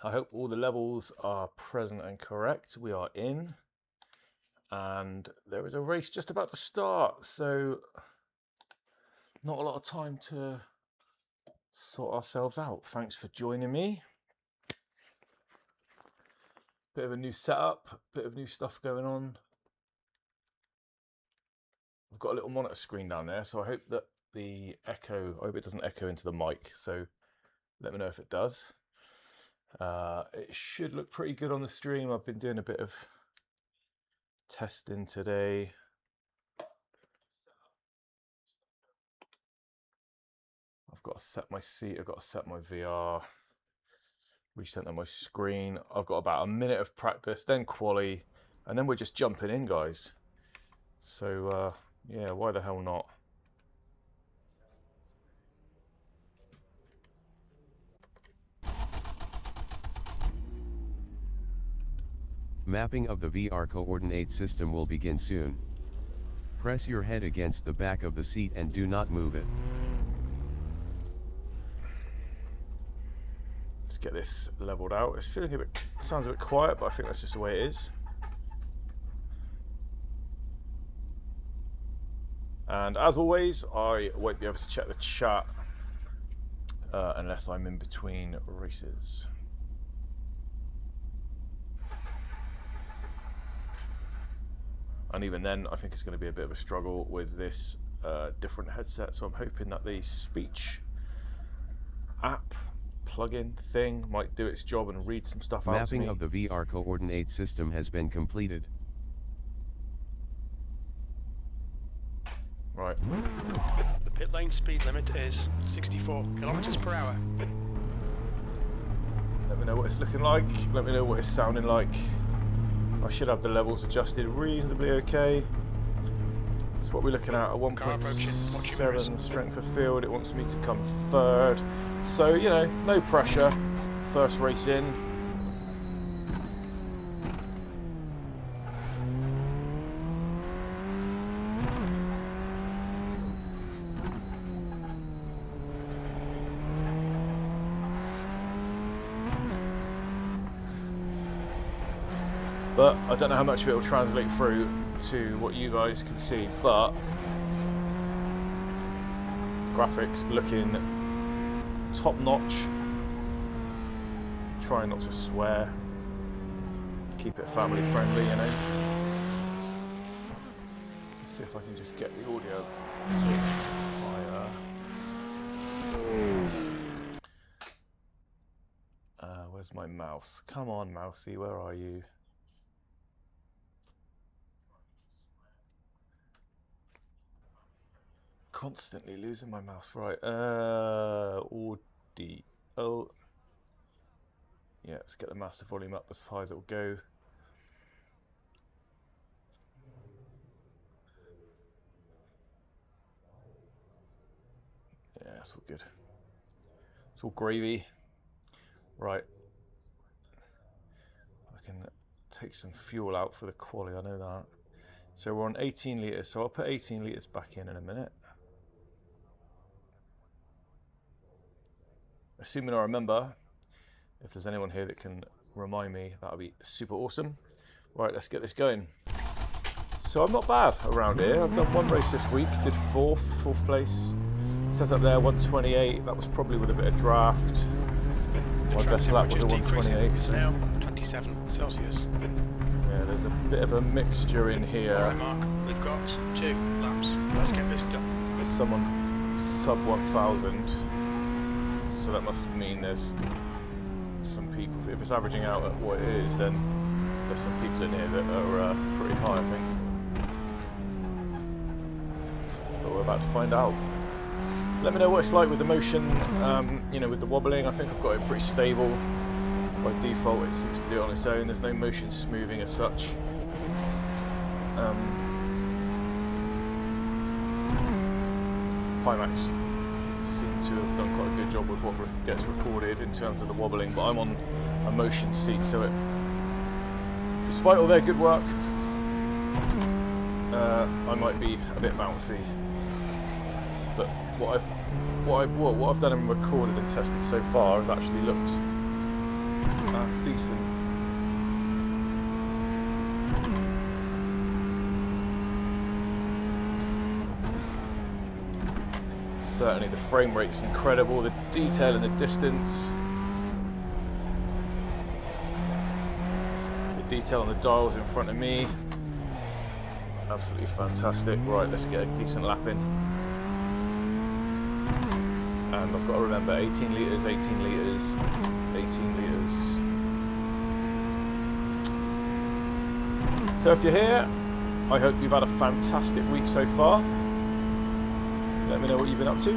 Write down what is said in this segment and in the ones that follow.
I hope all the levels are present and correct. We are in, and there is a race just about to start, so not a lot of time to sort ourselves out. Thanks for joining me. Bit of a new setup, bit of new stuff going on. I've got a little monitor screen down there, so I hope that the echo, I hope it doesn't echo into the mic, so let me know if it does. It should look pretty good on the stream. I've been doing a bit of testing today. I've got to set my seat, I've got to set my VR, recenter my screen. I've got about a minute of practice, then quali, and then we're just jumping in, guys. So yeah, why the hell not? Mapping of the VR coordinate system will begin soon. Press your head against the back of the seat and do not move it. Let's get this leveled out. It's feeling a bit, sounds a bit quiet, but I think that's just the way it is. And as always, I won't be able to check the chat unless I'm in between races. And even then, I think it's going to be a bit of a struggle with this different headset. So I'm hoping that the speech app plugin thing might do its job and read some stuff out to me. Mapping of the VR coordinate system has been completed. Right. The pit lane speed limit is 64 kilometers per hour. Let me know what it's looking like. Let me know what it's sounding like. I should have the levels adjusted reasonably okay. That's what we're looking at 1.7 strength of field. It wants me to come third. So, you know, no pressure. First race in. But I don't know how much of it will translate through to what you guys can see, but graphics looking top notch. Trying not to swear. Keep it family friendly, you know. Let's see if I can just get the audio higher. Where's my mouse? Come on, mousey, where are you? Constantly losing my mouse. Right, audio. Yeah, let's get the master volume up as high as it will go. Yeah, it's all good. It's all gravy. Right. I can take some fuel out for the quali, I know that. So we're on 18 litres, so I'll put 18 litres back in a minute. Assuming I remember, if there's anyone here that can remind me, that would be super awesome. Right, let's get this going. So I'm not bad around here. I've done one race this week, did fourth place. It says up there 128, that was probably with a bit of draft. My best lap was a 128. It's now 27 Celsius. Yeah, there's a bit of a mixture in here. Alright, Mark, we've got 2 laps. Let's get this done. There's someone sub 1,000. So that must mean there's some people, if it's averaging out at what it is, then there's some people in here that are pretty high, I think. But we're about to find out. Let me know what it's like with the motion, you know, with the wobbling. I think I've got it pretty stable. By default, it seems to do it on its own. There's no motion smoothing as such. Pimax seem to have done quite a good job with what gets recorded in terms of the wobbling, but I'm on a motion seat, so it, despite all their good work, I might be a bit bouncy. But what I've done and recorded and tested so far has actually looked half decent. Certainly the frame rate's incredible, the detail in the distance. The detail on the dials in front of me. Absolutely fantastic. Right, let's get a decent lap in. And I've got to remember 18 litres, 18 litres, 18 litres. So if you're here, I hope you've had a fantastic week so far. Let me know what you've been up to.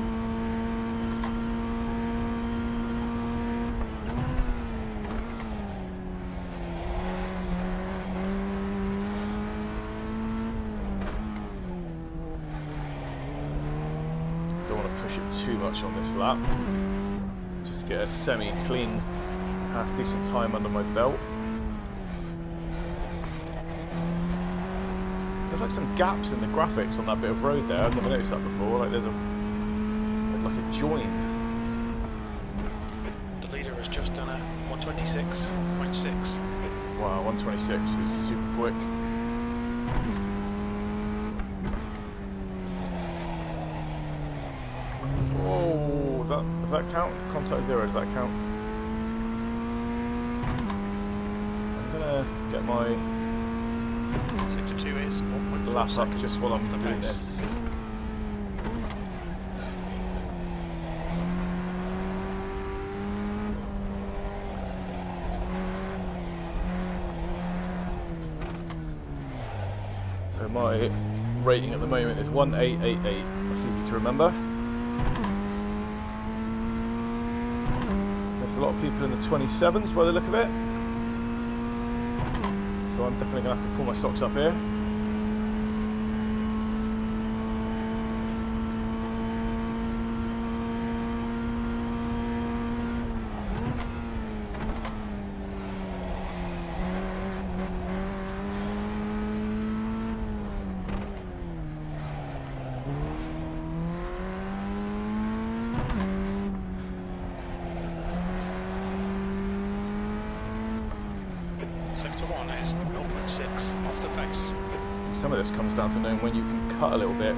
Don't want to push it too much on this lap. Just get a semi-clean, half-decent time under my belt. There's like some gaps in the graphics on that bit of road there. I've never noticed that before. Like there's like a join. The leader has just done a 126.6. Wow, 126 is super quick. Whoa, does that count? Contact 0, does that count? I'm gonna get my Sector 2 is 1.4 lap up seconds just while I'm off the doing pace. this. So my rating at the moment is 1888. That's easy to remember. There's a lot of people in the 27s by the look of it. So I'm definitely going to have to pull my socks up here. Sector 1 is 0.6 off the pace. Some of this comes down to knowing when you can cut a little bit.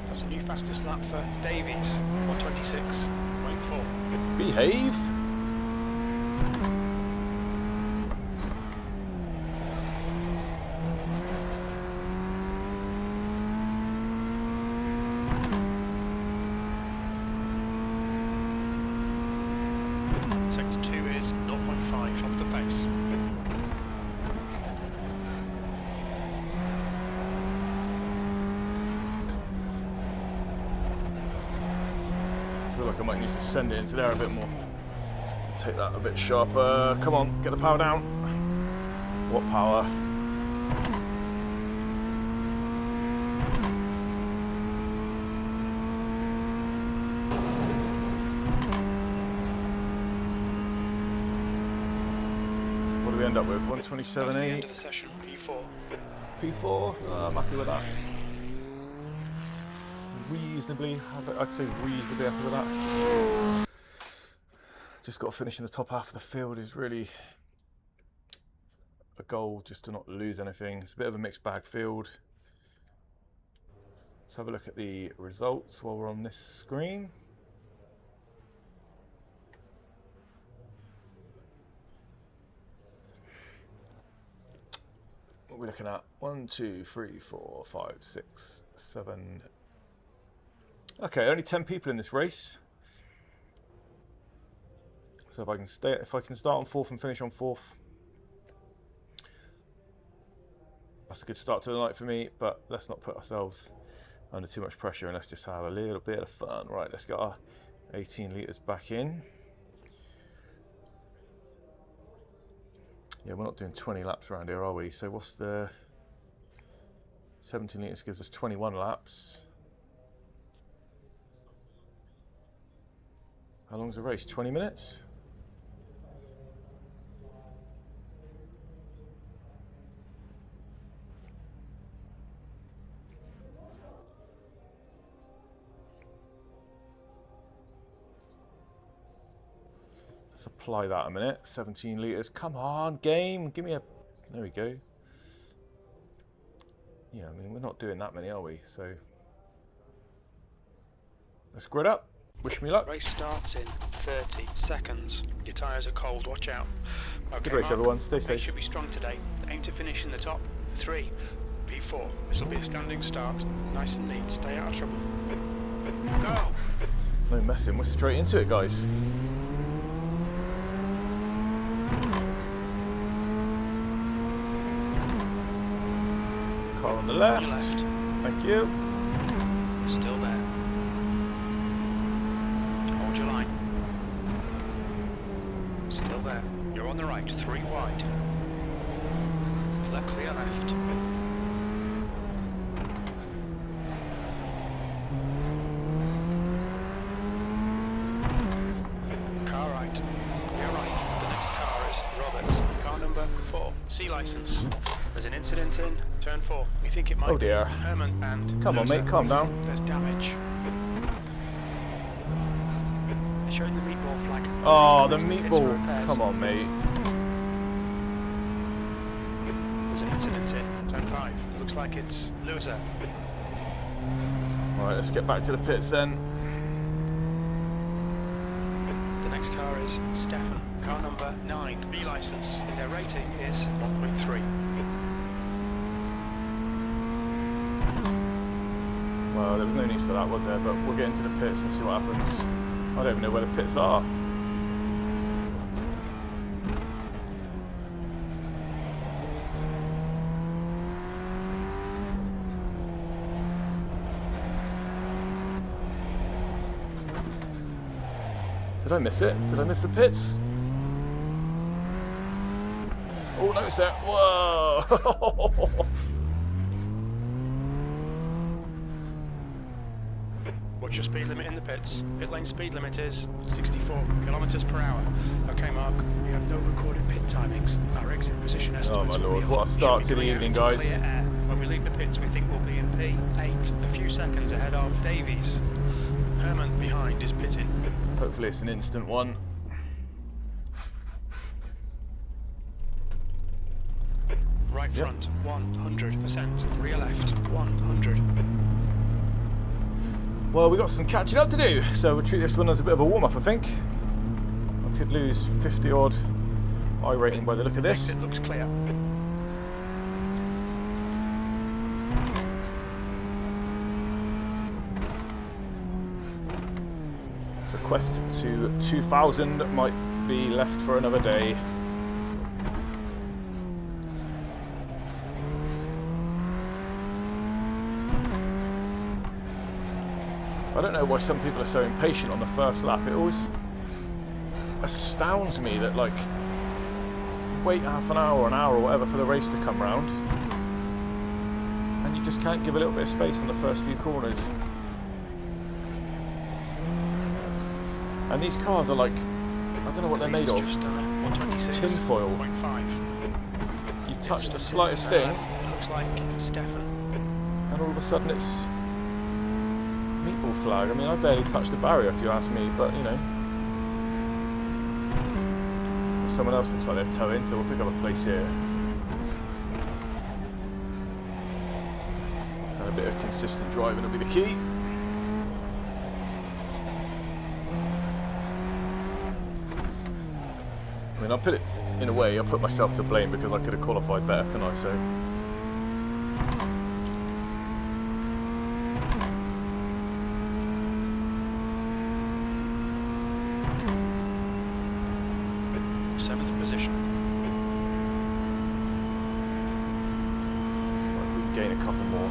That's a new fastest lap for Davies, 126.4. Behave. Sector 2 is 0.5 off the pace. I feel like I might need to send it into there a bit more. Take that a bit sharper. Come on, get the power down. What power? What do we end up with? That's the 127.8. end of the session, P4. P4. I'm happy with that. Reasonably, I'd say reasonably happy with that. Just got to finish in the top half of the field is really a goal, just to not lose anything. It's a bit of a mixed bag field. Let's have a look at the results while we're on this screen. What are we looking at? 1, 2, 3, 4, 5, 6, 7. Okay, only 10 people in this race. So if I can start on 4th and finish on 4th, that's a good start to the night for me. But let's not put ourselves under too much pressure and let's just have a little bit of fun. Right, let's get our 18 litres back in. Yeah, we're not doing 20 laps around here, are we? So what's the 17 litres gives us 21 laps. How long's the race? 20 minutes? Let's apply that a minute. 17 litres. Come on, game. Give me a... There we go. Yeah, I mean, we're not doing that many, are we? So... Let's grid up. Wish me luck. Race starts in 30 seconds. Your tyres are cold, watch out. Okay, Good race, Mark, everyone. Stay race safe. should be strong today. Aim to finish in the top 3. P4. This will be a standing start. Nice and neat. Stay out of trouble. Go! No messing. We're straight into it, guys. Car on the left. On your left. Thank you. Still there. Hold your line. Still there. You're on the right. 3 wide. Clear left. Car right. You're right. The next car is Roberts. Car number 4. C license. There's an incident in turn 4. We think it might Oh dear. be Herman and Come on, Loser. mate. Calm down. There's damage. They're showing the meatball flag. Oh, the Next to pits for meatball. repairs. Come on, mate. There's an incident in turn 5. It looks like it's Loser. Alright, let's get back to the pits then. The next car is Stefan, car number 9, B license. Their rating is 1.3. Well, there was no need for that, was there? But we'll get into the pits and see what happens. I don't even know where the pits are. Did I miss it? Did I miss the pits? Oh, no, it's there. Whoa! What's your speed limit in the pits? Pit lane speed limit is 64 kilometers per hour. Okay, Mark, we have no recorded pit timings. Our exit position estimates. Oh my will be lord, what a hot. start Should to be the going evening, out to guys. clear air. When we leave the pits, we think we'll be in P8, a few seconds ahead of Davies. Herman behind is pitting. Hopefully it's an instant one. Right Yep. front, 100%. Rear left, 100. Well, we got some catching up to do, so we'll treat this one as a bit of a warm-up, I think. I could lose 50 odd iRating by the look of this. Exit looks clear. The quest to 2000 might be left for another day. I don't know why some people are so impatient on the first lap. It always astounds me that, like, wait half an hour or an hour or whatever for the race to come round, and you just can't give a little bit of space on the first few corners. And these cars are like, I don't know what they're made of. Tin foil. You touch the slightest thing, Looks like Stefan. and all of a sudden it's meatball flag. I mean, I barely touched the barrier if you ask me, but you know. Someone else looks like they're towing, so we'll pick up a place here. And a bit of consistent driving will be the key. I mean, I'll put it, in a way, I'll put myself to blame because I could have qualified better, couldn't I? So. Gain a couple more.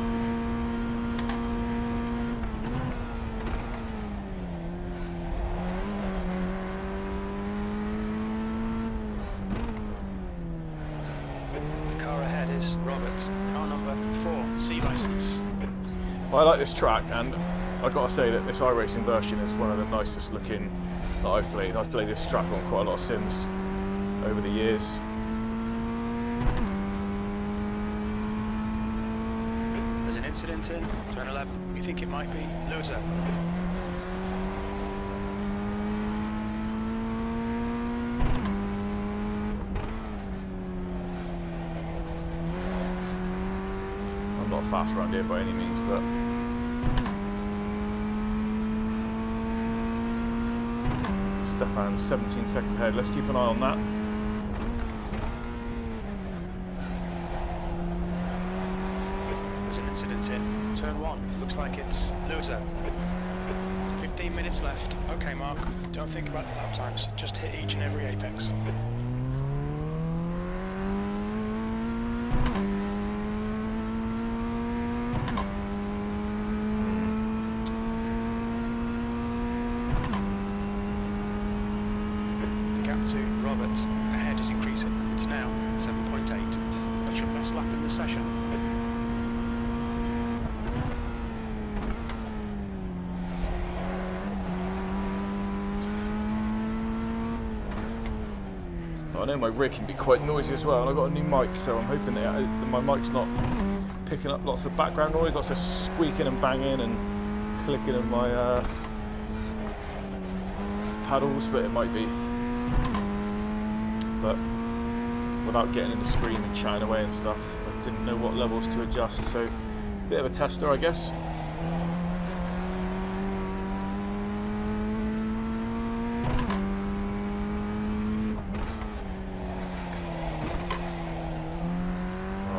The car ahead is Roberts, car number 4, C license. Well, I like this track, and I've got to say that this iRacing version is one of the nicest looking that I've played. I've played this track on quite a lot of sims over the years. Incident in turn 11. We think it might be Loser. not fast around here by any means, but Stefan's 17 seconds ahead. Let's keep an eye on that. There's an incident in turn 1. Looks like it's loser. 15 minutes left. Okay, Mark. Don't think about the lap times. Just hit each and every apex. The gap to Robert ahead is increasing. It's now 7.8. That's your best lap in the session. I know my rig can be quite noisy as well, and I've got a new mic, so I'm hoping that my mic's not picking up lots of background noise, lots of squeaking and banging and clicking of my paddles, but it might be. But without getting in the stream and chatting away and stuff, I didn't know what levels to adjust, so a bit of a tester, I guess.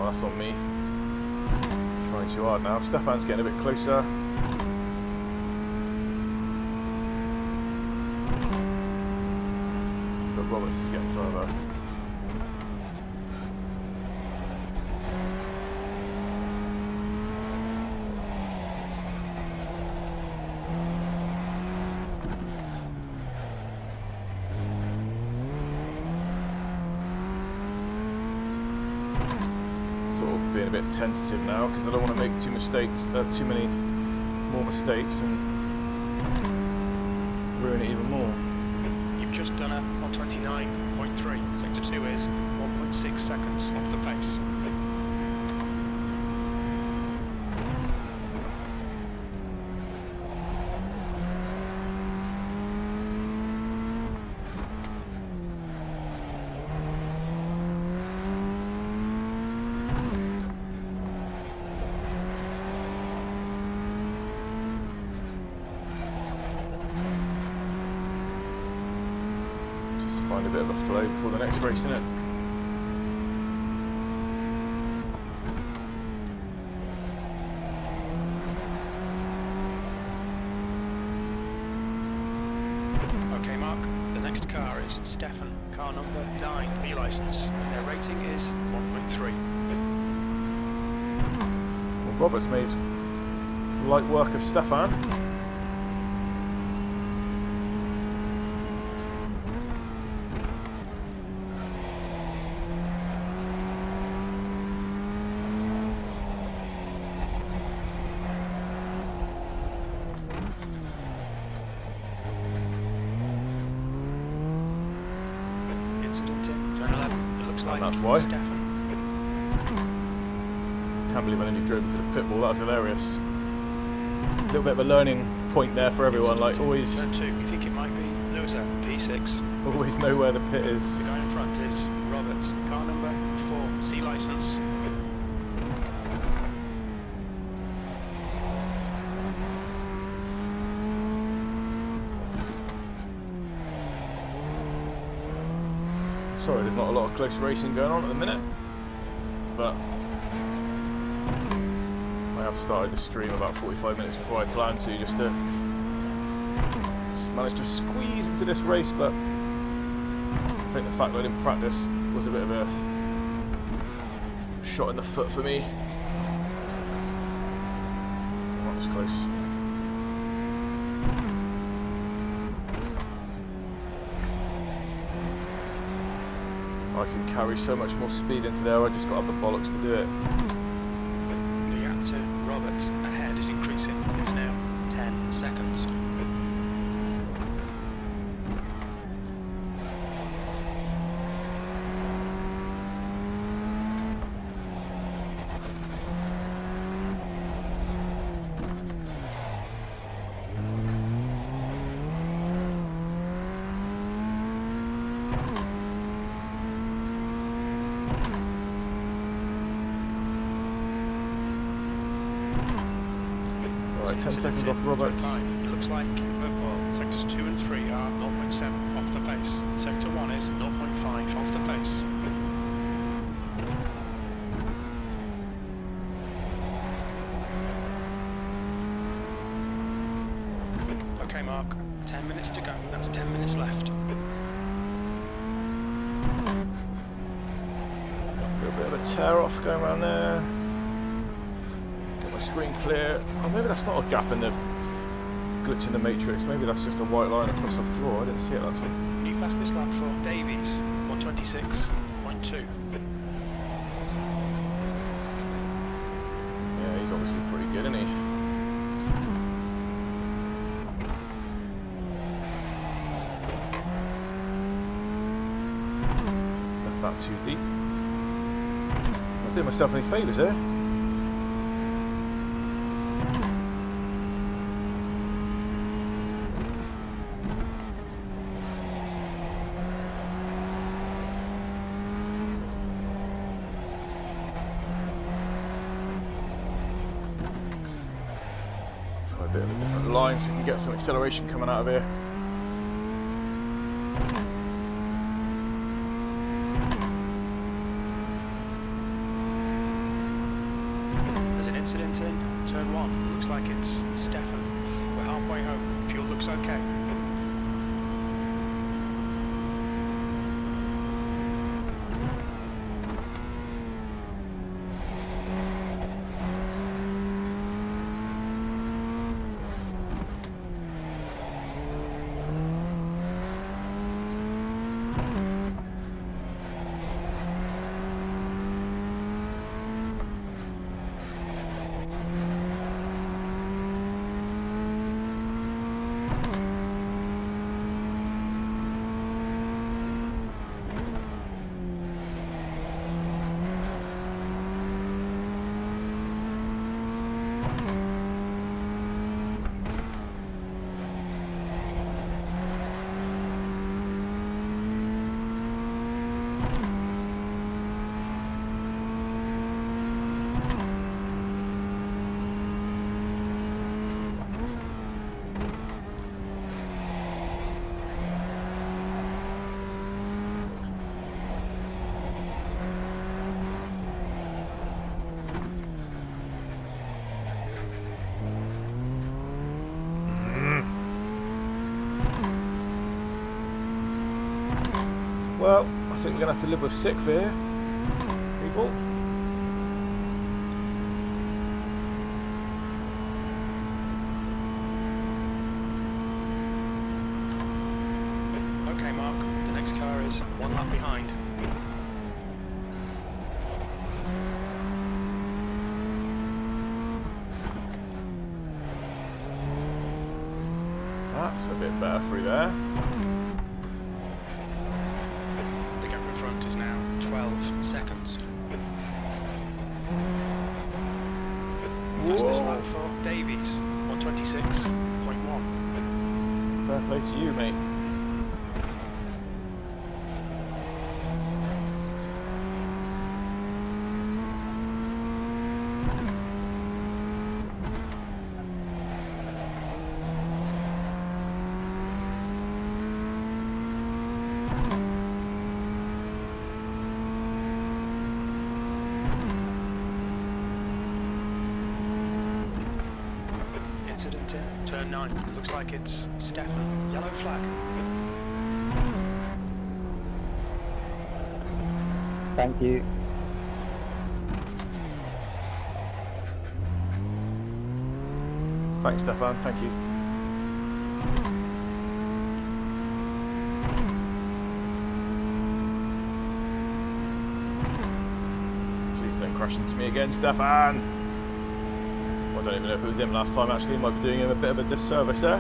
That's on me. Trying too hard now. Stefan's getting a bit closer. But Roberts is getting further. Being a bit tentative now because I don't want to make too many more mistakes and ruin it even more. You've just done a 129.3. Sector 2 is 1.6 seconds off the pace. Find a bit of a flow before the next race, innit? Okay, Mark. The next car is Stefan, car number 9, B license. Their rating is 1.3. Well, Robert's made light work of Stefan. And that's why. Can't believe I only drove into the pit wall. That was hilarious. A little bit of a learning point there for everyone. Like always. Turn 2. You think it might be loser? P6. Always know where the pit is. The guy in front is Robert, car number 4, C license. Sorry, there's not a lot of close racing going on at the minute, but I have started the stream about 45 minutes before I planned to, just to manage to squeeze into this race, but I think the fact that I didn't practice was a bit of a shot in the foot for me. That was close. I can carry so much more speed into there, I just got to have the bollocks to do it. The gap to Robert ahead is increasing. It's now 10 seconds. Right, 10 seconds off Roberts. It looks like sectors 2 and 3 are 0.7 off the pace. Sector 1 is 0.5 off the pace. Okay, Mark. 10 minutes to go. That's 10 minutes left. A little bit of a tear off going around there. Get my screen clear. Oh, maybe that's not a gap in the glitch in the matrix. Maybe that's just a white line across the floor. I didn't see it that time. New fastest lap for Davies, 126.2. Yeah, he's obviously pretty good, isn't he? Left that too deep. Not doing myself any favours here. Try a bit of a different line so we can get some acceleration coming out of here. There's an incident in turn 1. Looks like it's Stefan. We're halfway home. Fuel looks okay. Well, I think we're going to have to live with 6th here, people. Okay, Mark. The next car is 1 lap behind. That's a bit better through there. The gap in front is now 12 seconds. Fastest lap for Davies, 126.1. Fair play to you, mate. Incident in turn 9. Looks like it's Stefan. Yellow flag. Thank you. Thanks, Stefan. Thank you. Please don't crash into me again, Stefan. Well, I don't even know if it was him last time, actually. Might be doing him a bit of a disservice there.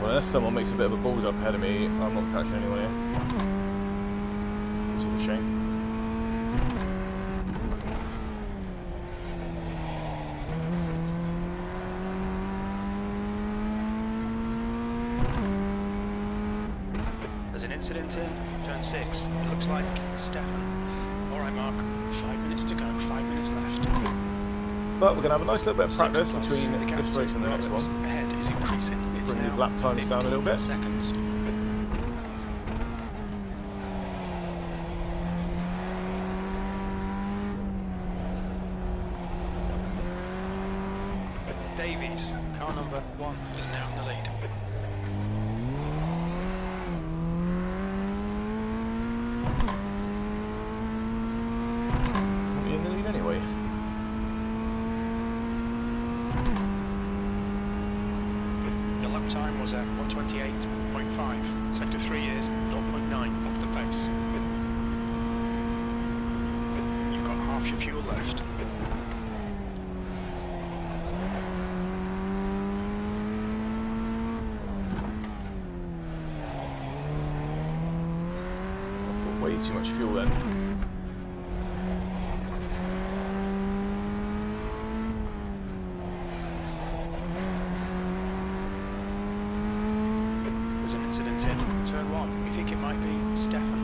Well, unless someone makes a bit of a balls up ahead of me, I'm not catching anyone here. There's an incident in turn 6. It looks like Stefan. Alright Mark, 5 minutes to go, 5 minutes left. But we're going to have a nice little bit of practice Sixth between place, this race and the next Roberts one. ahead is increasing. It's Bring now these lap times down a little bit. 15 seconds. Davies, car number 1, is now in the lead. We're in the lead anyway. Your lap time was at 1:28.5. Sector 3 is 0.9 off the pace. You've got half your fuel left. I've got way too much fuel then. There's an incident in turn 1. We think it might be Stefan.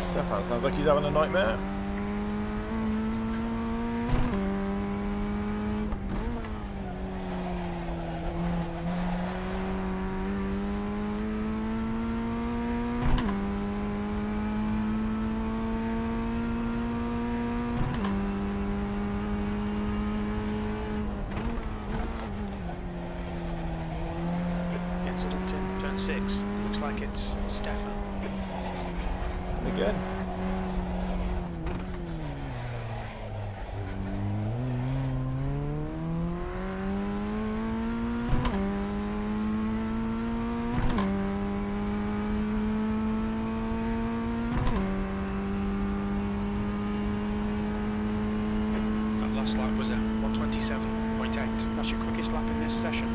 Stefan sounds like he's having a nightmare. Incident in turn 6. Looks like it's Stefan. And again. That last lap was at 1:27.8. That's your quickest lap in this session.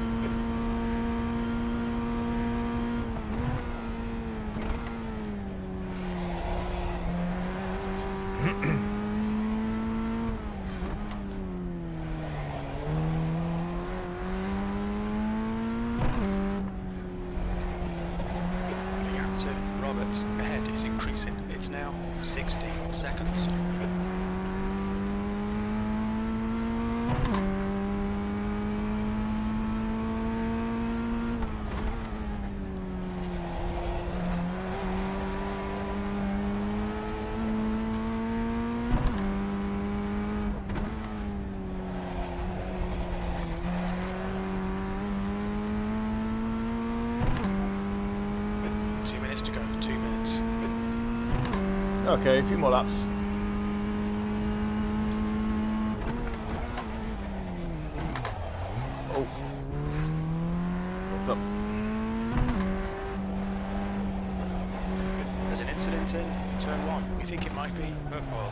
The gap to Roberts ahead is increasing. It's now 60 seconds. To go, 2 minutes. Okay, a few more laps. Oh. Hold up. There's an incident in turn 1. We think it might be meatball.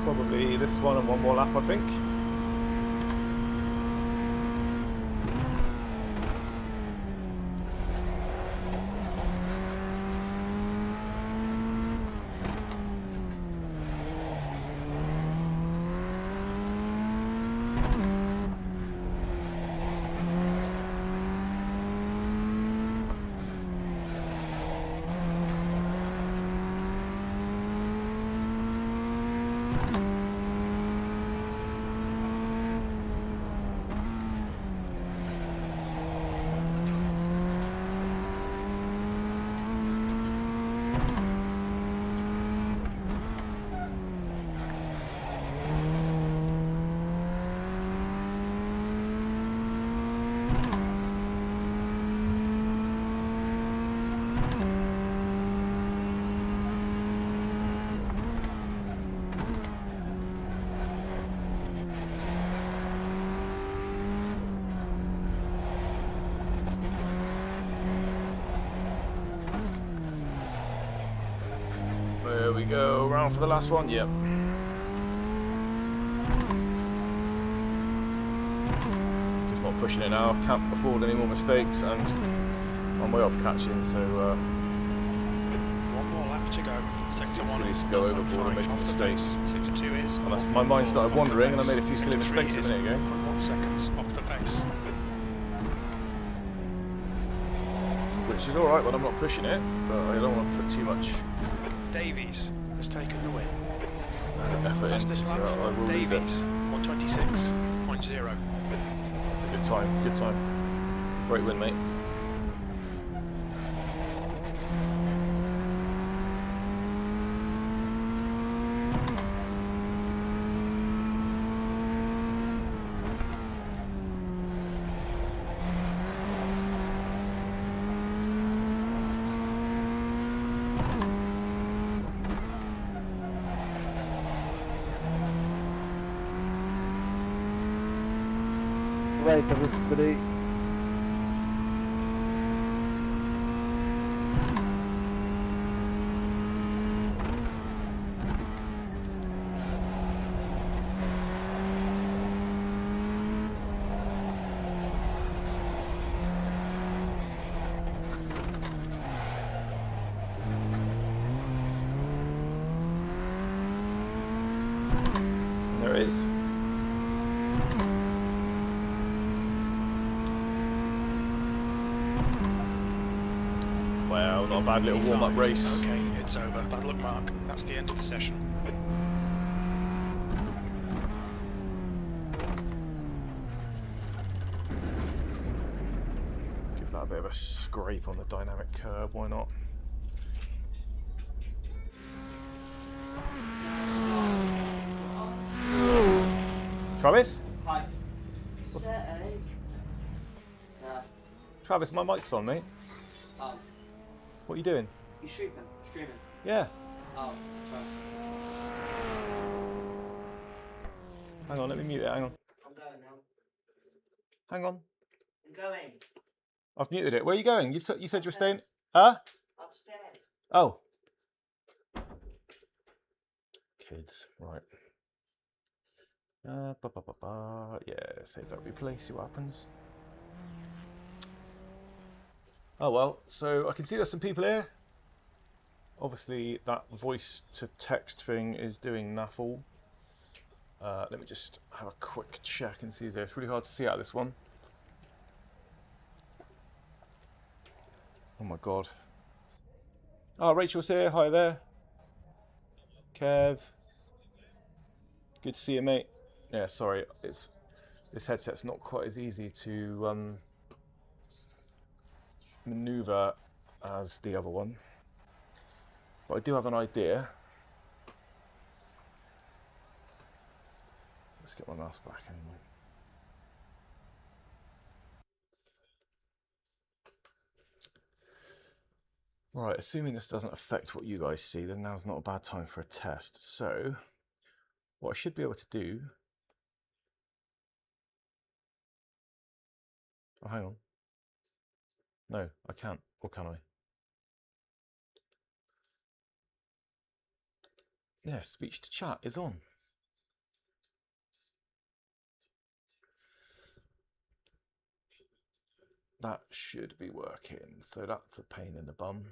Probably this one and one more lap, I think. There we go, round for the last one, yep. pushing it now. I can't afford any more mistakes, and I'm way off catching, so One more lap to go. Sector 1 seems is to go overboard and make off the mistakes. pace. Sector 2 is. And my mind started wandering, and I made a few silly Sector 3 mistakes a is minute ago. 0.1 seconds off the pace. Which is alright when I'm not pushing it, but I don't want to put too much Davies has taken the win. effort in, Fastest so lap I will from leave it. Davies, 126.0. It's a good time, good time. Great win, mate. Right, everybody. There it is. Wow, not a bad little warm-up race. Okay, it's over. Bad luck, Mark. That's the end of the session. Give that a bit of a scrape on the dynamic curb, why not? Travis? Hi. Say. Travis, my mic's on, mate. Oh, What are you doing? you streaming? Streaming? Yeah. Oh, sorry. Hang on, let me mute it, hang on. I'm going now. Hang on. I'm going. I've muted it. Where are you going? You said you were staying... Upstairs. Huh? Upstairs. Oh. Kids, right. Yeah, save that replay, see what happens. Oh well, so I can see there's some people here. Obviously that voice to text thing is doing naffle. Let me just have a quick check and see there. It's really hard to see out of this one. Oh my god. Oh, Rachel's here. Hi there. Kev. Good to see you, mate. Yeah, sorry. This headset's not quite as easy to maneuver as the other one. But I do have an idea. Let's get my mouse back anyway. Right, assuming this doesn't affect what you guys see, then now's not a bad time for a test. So, what I should be able to do... Oh, hang on. No, I can't. Or can I? Yeah, speech to chat is on. That should be working. So that's a pain in the bum.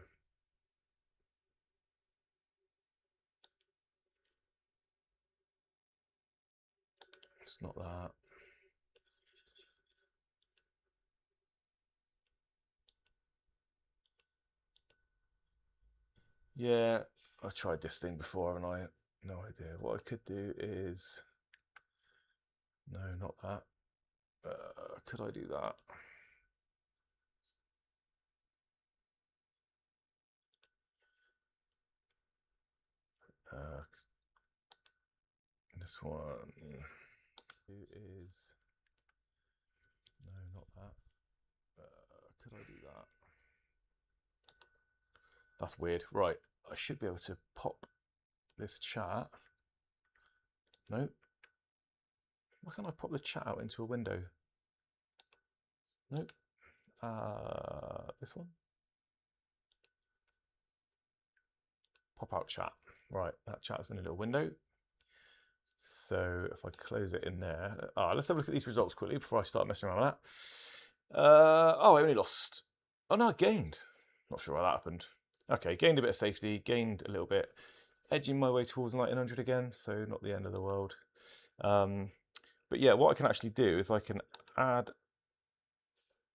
It's not that. Yeah, I tried this thing before and I had no idea. What I could do is... No, not that. Could I do that? This one is... No, not that. Could I do that? That's weird. Right, I should be able to pop this chat. No. Why can't I pop the chat out into a window? Nope. This one. Pop out chat. Right, that chat's in a little window. So if I close it in there, let's have a look at these results quickly before I start messing around with that. I only lost. Oh no, I gained. Not sure how that happened. Okay, gained a bit of safety, gained a little bit, edging my way towards 1900 again, so not the end of the world. But yeah, what I can actually do is I can add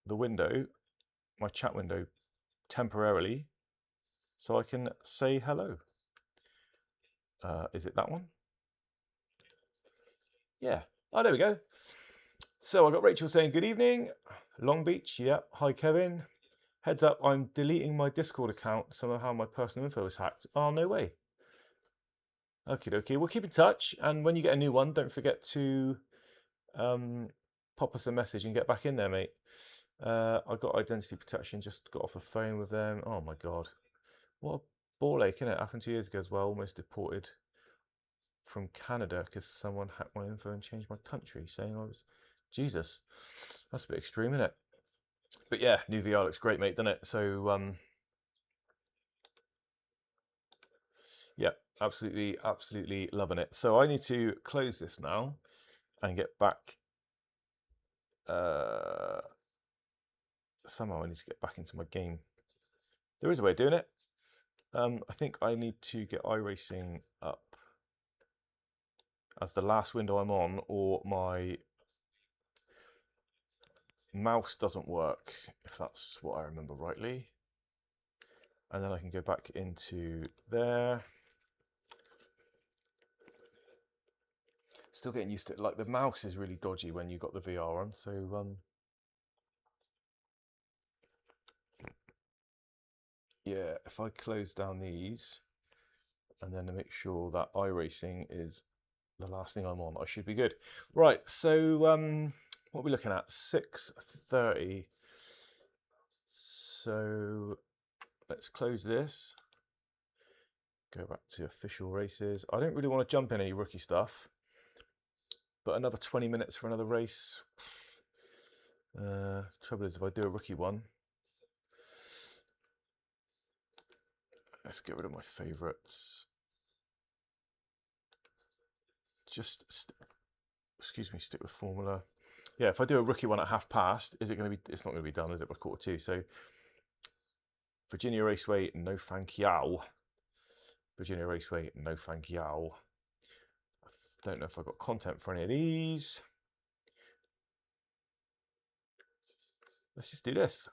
the window, my chat window, temporarily, so I can say hello. Is it that one? Yeah. Oh, there we go. So I got Rachel saying good evening. Long Beach, yeah. Hi, Kevin. Heads up, I'm deleting my Discord account. Somehow my personal info was hacked. Oh, no way. Okie dokie. We'll keep in touch. And when you get a new one, don't forget to pop us a message and get back in there, mate. I got identity protection, just got off the phone with them. Oh, my God. What a ball ache, isn't it? Happened 2 years ago as well. Almost deported from Canada because someone hacked my info and changed my country, saying I was... Jesus. That's a bit extreme, isn't it? But yeah, new VR looks great, mate, doesn't it? So, yeah, absolutely loving it. So I need to close this now and get back. Somehow I need to get back into my game. There is a way of doing it. I think I need to get iRacing up as the last window I'm on, or my mouse doesn't work, if that's what I remember rightly. And then I can go back into there. Still getting used to it. Like, the mouse is really dodgy when you've got the VR on. So, yeah, if I close down these and then make sure that iRacing is the last thing I'm on, I should be good. Right, so what are we looking at? 6:30. So let's close this. Go back to official races. I don't really want to jump in any rookie stuff, but another 20 minutes for another race. Trouble is, if I do a rookie one, let's get rid of my favourites. Just, stick with Formula. Yeah, if I do a rookie one at half past, is it going to be? It's not going to be done, is it, by 1:45? So Virginia Raceway, no thank you. Virginia Raceway, no thank you. I don't know if I've got content for any of these. Let's just do this.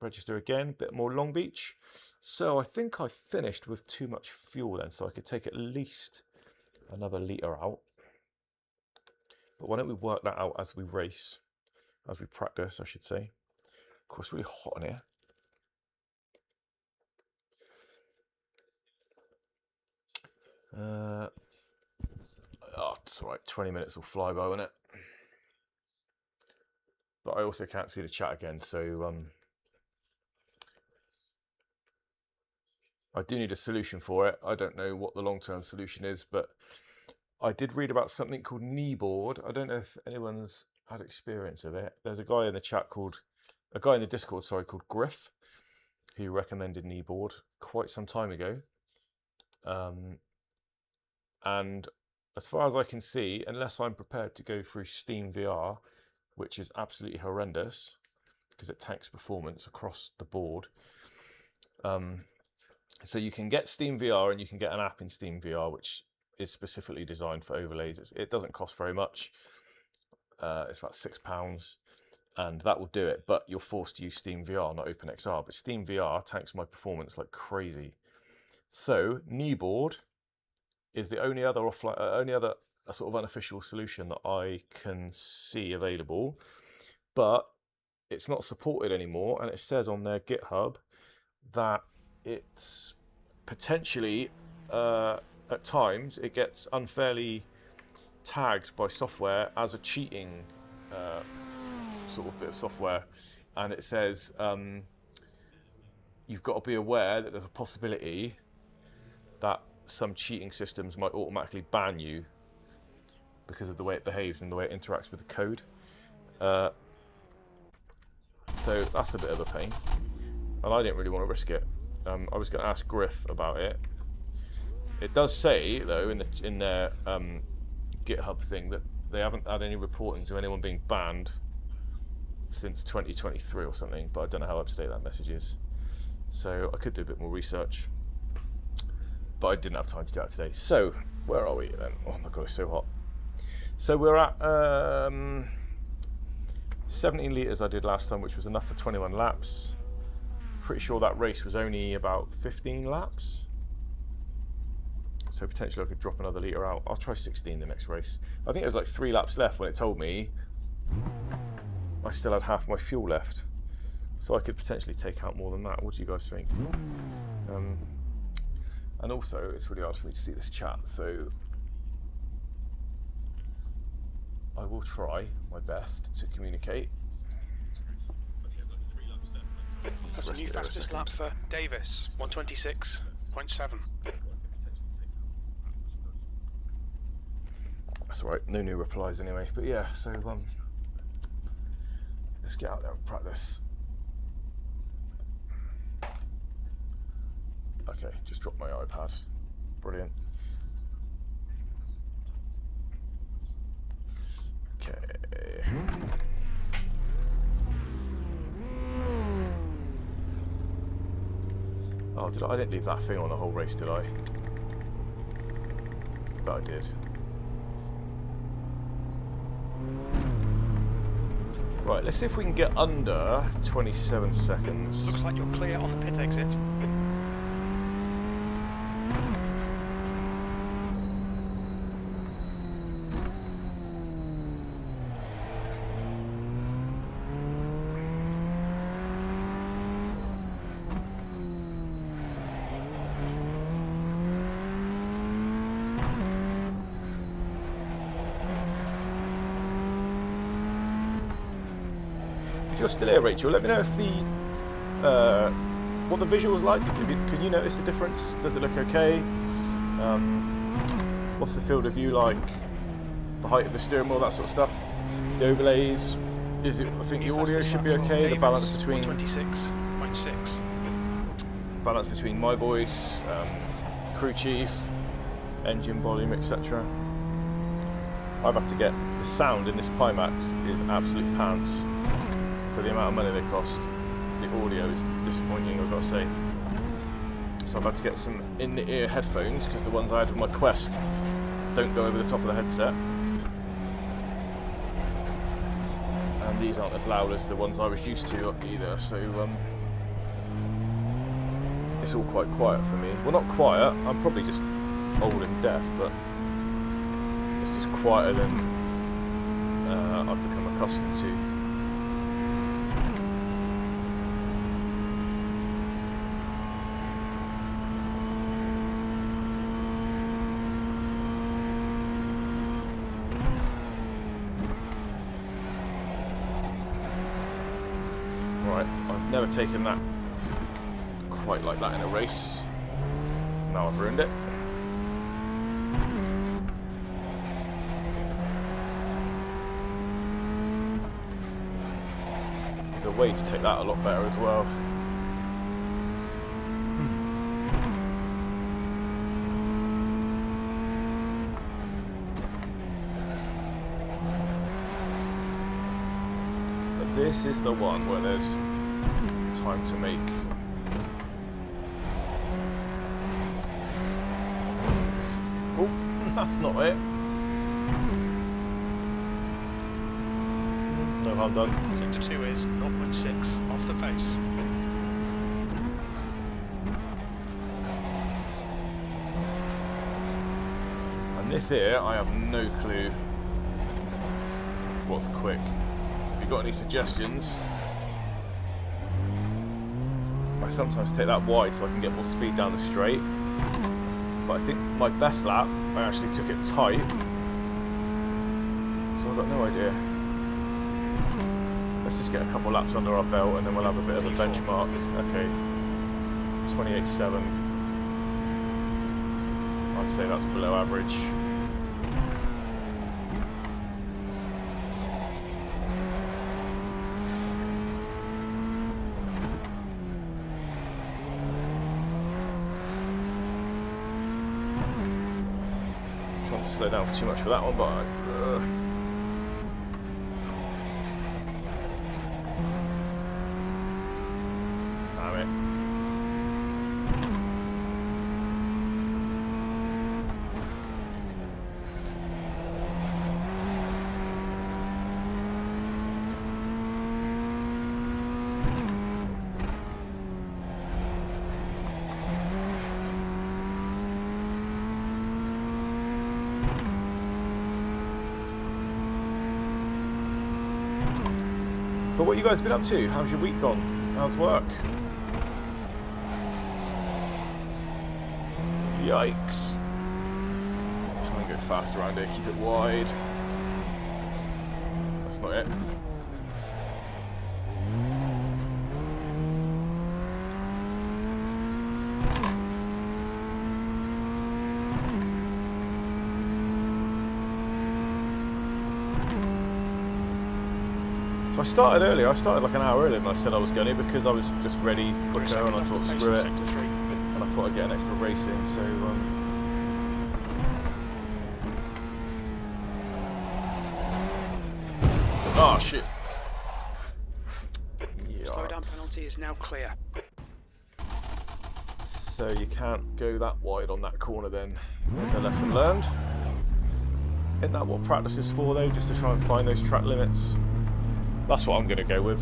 Register again, a bit more Long Beach. So I think I finished with too much fuel then, so I could take at least another litre out. But why don't we work that out as we race, as we practice, I should say. Of course, it's really hot in here. Oh, it's all right, 20 minutes will fly by, won't it? But I also can't see the chat again, so I do need a solution for it. I don't know what the long-term solution is, but I did read about something called kneeboard. I don't know if anyone's had experience of it. There's a guy in the chat a guy in the Discord, sorry, called Griff, who recommended kneeboard quite some time ago. And as far as I can see, unless I'm prepared to go through Steam VR, which is absolutely horrendous because it tanks performance across the board. So you can get Steam VR and you can get an app in Steam VR, which is specifically designed for overlays. It doesn't cost very much. It's about £6, and that will do it. But you're forced to use Steam VR, not OpenXR. But Steam VR tanks my performance like crazy. So kneeboard is the only other offline, sort of unofficial solution that I can see available, but it's not supported anymore, and it says on their GitHub that it's potentially, at times, it gets unfairly tagged by software as a cheating sort of bit of software, and it says you've got to be aware that there's a possibility that some cheating systems might automatically ban you because of the way it behaves and the way it interacts with the code. So that's a bit of a pain, and I didn't really want to risk it. I was going to ask Griff about it. It does say though in their GitHub thing that they haven't had any reporting of anyone being banned since 2023 or something, but I don't know how up to date that message is. So I could do a bit more research, but I didn't have time to do that today. So where are we then? Oh my god, it's so hot. So we're at 17 litres I did last time, which was enough for 21 laps. Pretty sure that race was only about 15 laps. So potentially I could drop another litre out. I'll try 16 the next race. I think there was like 3 laps left when it told me I still had half my fuel left. So I could potentially take out more than that. What do you guys think? And also, it's really hard for me to see this chat, so I will try my best to communicate. That's a new fastest lap for Davis, 126.7. That's all right, no new replies anyway. But yeah, so let's get out there and practice. Okay, just dropped my iPad. Brilliant. Okay. Oh, I didn't leave that thing on the whole race, did I? But I did. Right, let's see if we can get under 27 seconds. Looks like you're clear on the pit exit. If you're still here, Rachel, let me know if the what the visual's like. Can you notice the difference? Does it look okay? What's the field of view like? The height of the steering wheel, that sort of stuff. The overlays. Is it? I think the audio should be okay. The balance between 26.6. balance between my voice, crew chief, engine volume, etc. I've had to get the sound in this Pimax is absolute pants. For the amount of money they cost, the audio is disappointing, I've got to say. So I've had to get some in-the-ear headphones because the ones I had with my Quest don't go over the top of the headset. And these aren't as loud as the ones I was used to either, so it's all quite quiet for me. Well, not quiet, I'm probably just old and deaf, but it's just quieter than I've become accustomed to. Never taken that quite like that in a race. Now I've ruined it. There's a way to take that a lot better as well. But this is the one where there's time to make. Oh, that's not it. No harm done. Sector 2 is 0.6 off the pace. And this here, I have no clue what's quick. So if you've got any suggestions, I sometimes take that wide so I can get more speed down the straight, but I think my best lap I actually took it tight, so I've got no idea. Let's just get a couple laps under our belt and then we'll have a bit of a benchmark. Okay, 28.7. I'd say that's below average. slow down for too much for that one, but damn it. But what you guys been up to? How's your week gone? How's work? Yikes. Try and go fast around here, keep it wide. That's not it. So I started earlier, I started like an hour earlier than I said I was going to because I was just ready quicker and I thought screw it. And I thought I'd get an extra racing, so oh shit. Slowdown penalty is now clear. So you can't go that wide on that corner then. There's a lesson learned. Isn't that what practice is for though? Just to try and find those track limits? That's what I'm going to go with.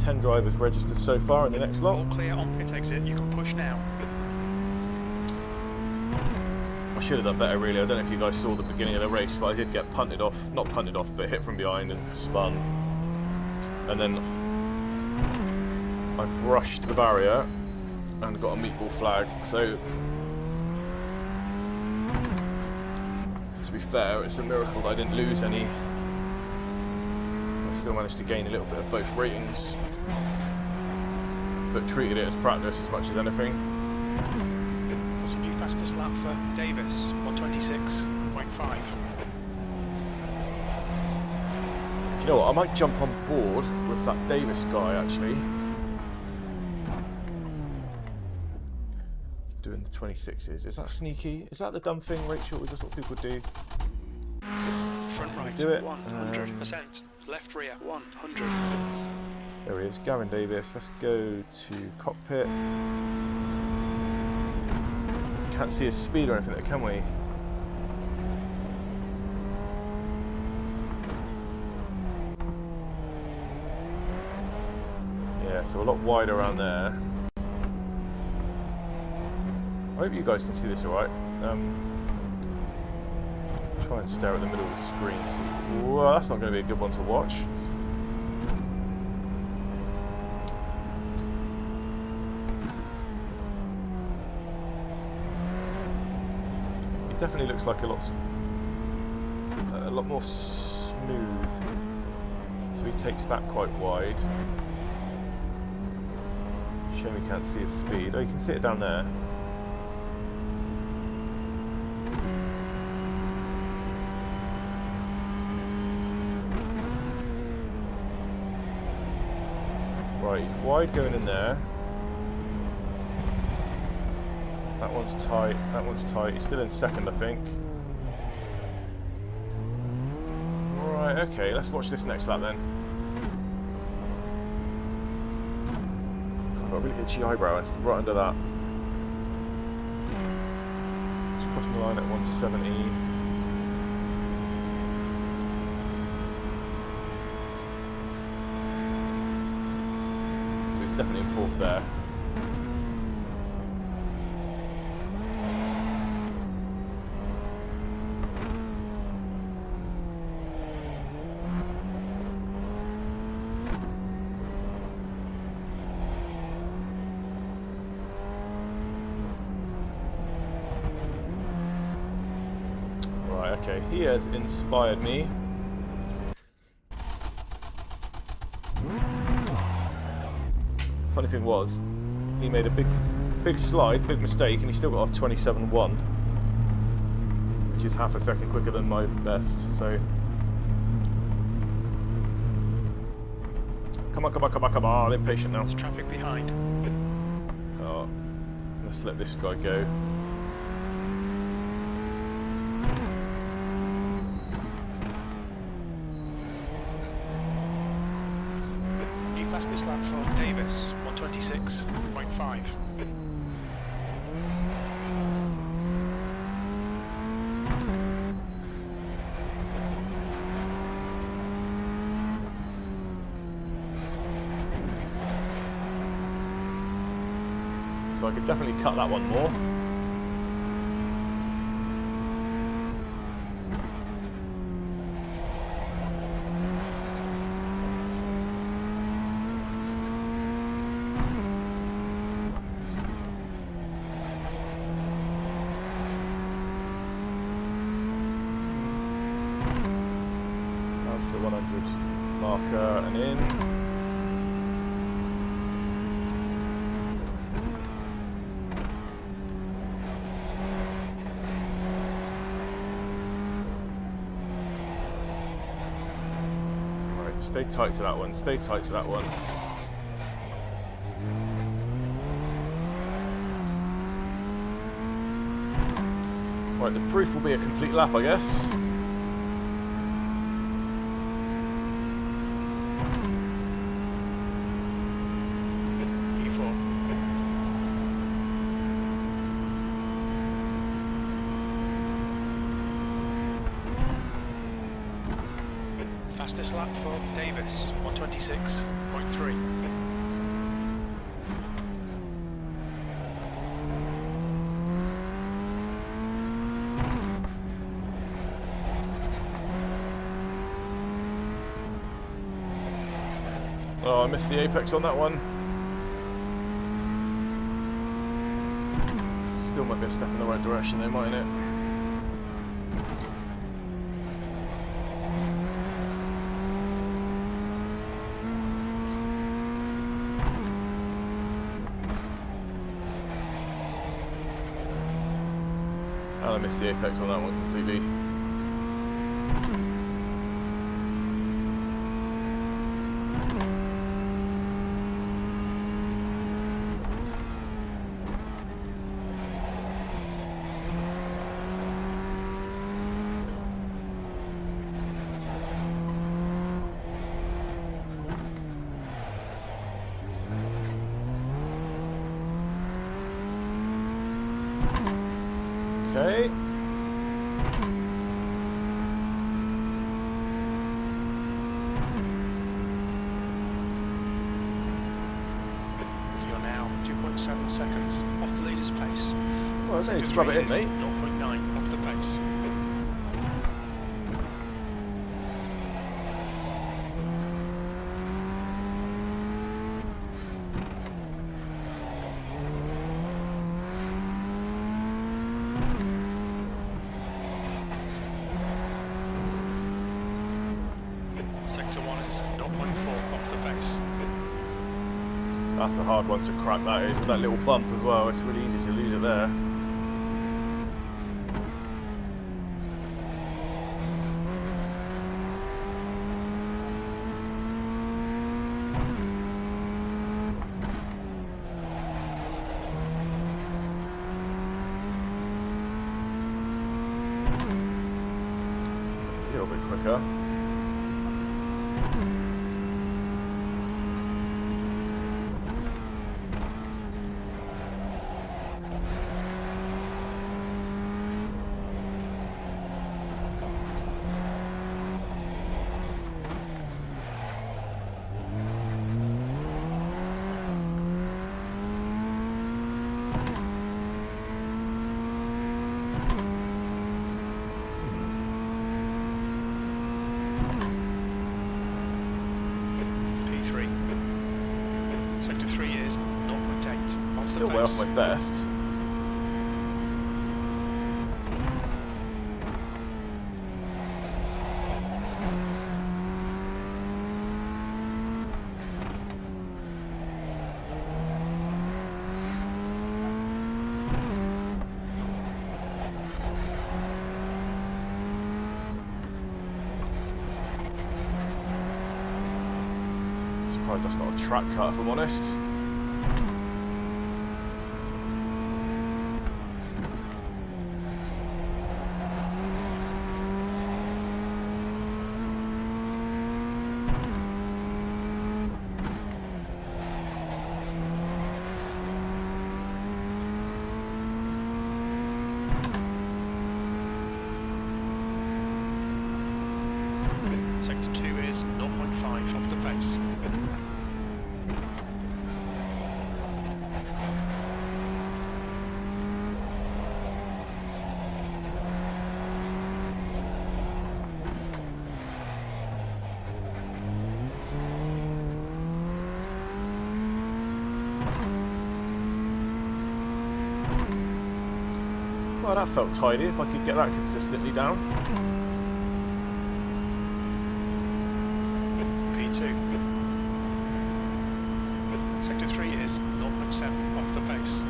10 drivers registered so far in the next lot. All clear on pit exit, you can push now. I should have done better really. I don't know if you guys saw the beginning of the race, but I did get punted off, not punted off, but hit from behind and spun. And then I brushed the barrier and got a meatball flag. So to be fair, it's a miracle that I didn't lose any. I still managed to gain a little bit of both ratings, but treated it as practice as much as anything. That's a new fastest lap for Davis, 126.5. Do you know what? I might jump on board with that Davis guy actually. Doing the 26s. Is that sneaky? Is that the dumb thing, Rachel? Is this what people do? Front right, Do it. 100%. Left rear, 100. There he is, Gavin Davis. Let's go to cockpit. Can't see his speed or anything there, can we? Yeah, so a lot wider around there. I hope you guys can see this alright. Try and stare at the middle of the screen. Well, that's not going to be a good one to watch. It definitely looks like a lot more smooth. So he takes that quite wide. Shame we can't see his speed. Oh, you can see it down there. Right, he's wide going in there. That one's tight, that one's tight. He's still in second, I think. Right, okay, let's watch this next lap then. I've got a really itchy eyebrow, it's right under that. Just crossing the line at 170. Definitely in fourth there. Right, okay, he has inspired me. Funny thing was, he made a big slide, big mistake, and he still got off 27.1, which is half a second quicker than my best. So, come on, come on, come on, come on! I'm impatient now. There's traffic behind. Let's let this guy go. New fastest lap for Davis, 126.5. So I could definitely cut that one more. Down to the 100 marker and in. Stay tight to that one, stay tight to that one. Right, the proof will be a complete lap, I guess. E4. Fastest lap for Davis, 126.3. Oh, I missed the apex on that one. Still might be a step in the right direction though, mightn't it? And I missed the apex on that one completely. Okay. You're now 2.7 seconds off the leader's pace. Well, I need to rub it in, mate. 0.9 off the pace. Sector 1 is 0.4 off the pace. That's a hard one to crack, that is, with that little bump as well. It's really easy to lose it there. A little bit quicker. Sector 3 is 0.8 off Still the way pace. off my best. Surprised that's not a track cut, if I'm honest. Well, that felt tidy if I could get that consistently down. P2. Sector 3 is 0.7 off the pace.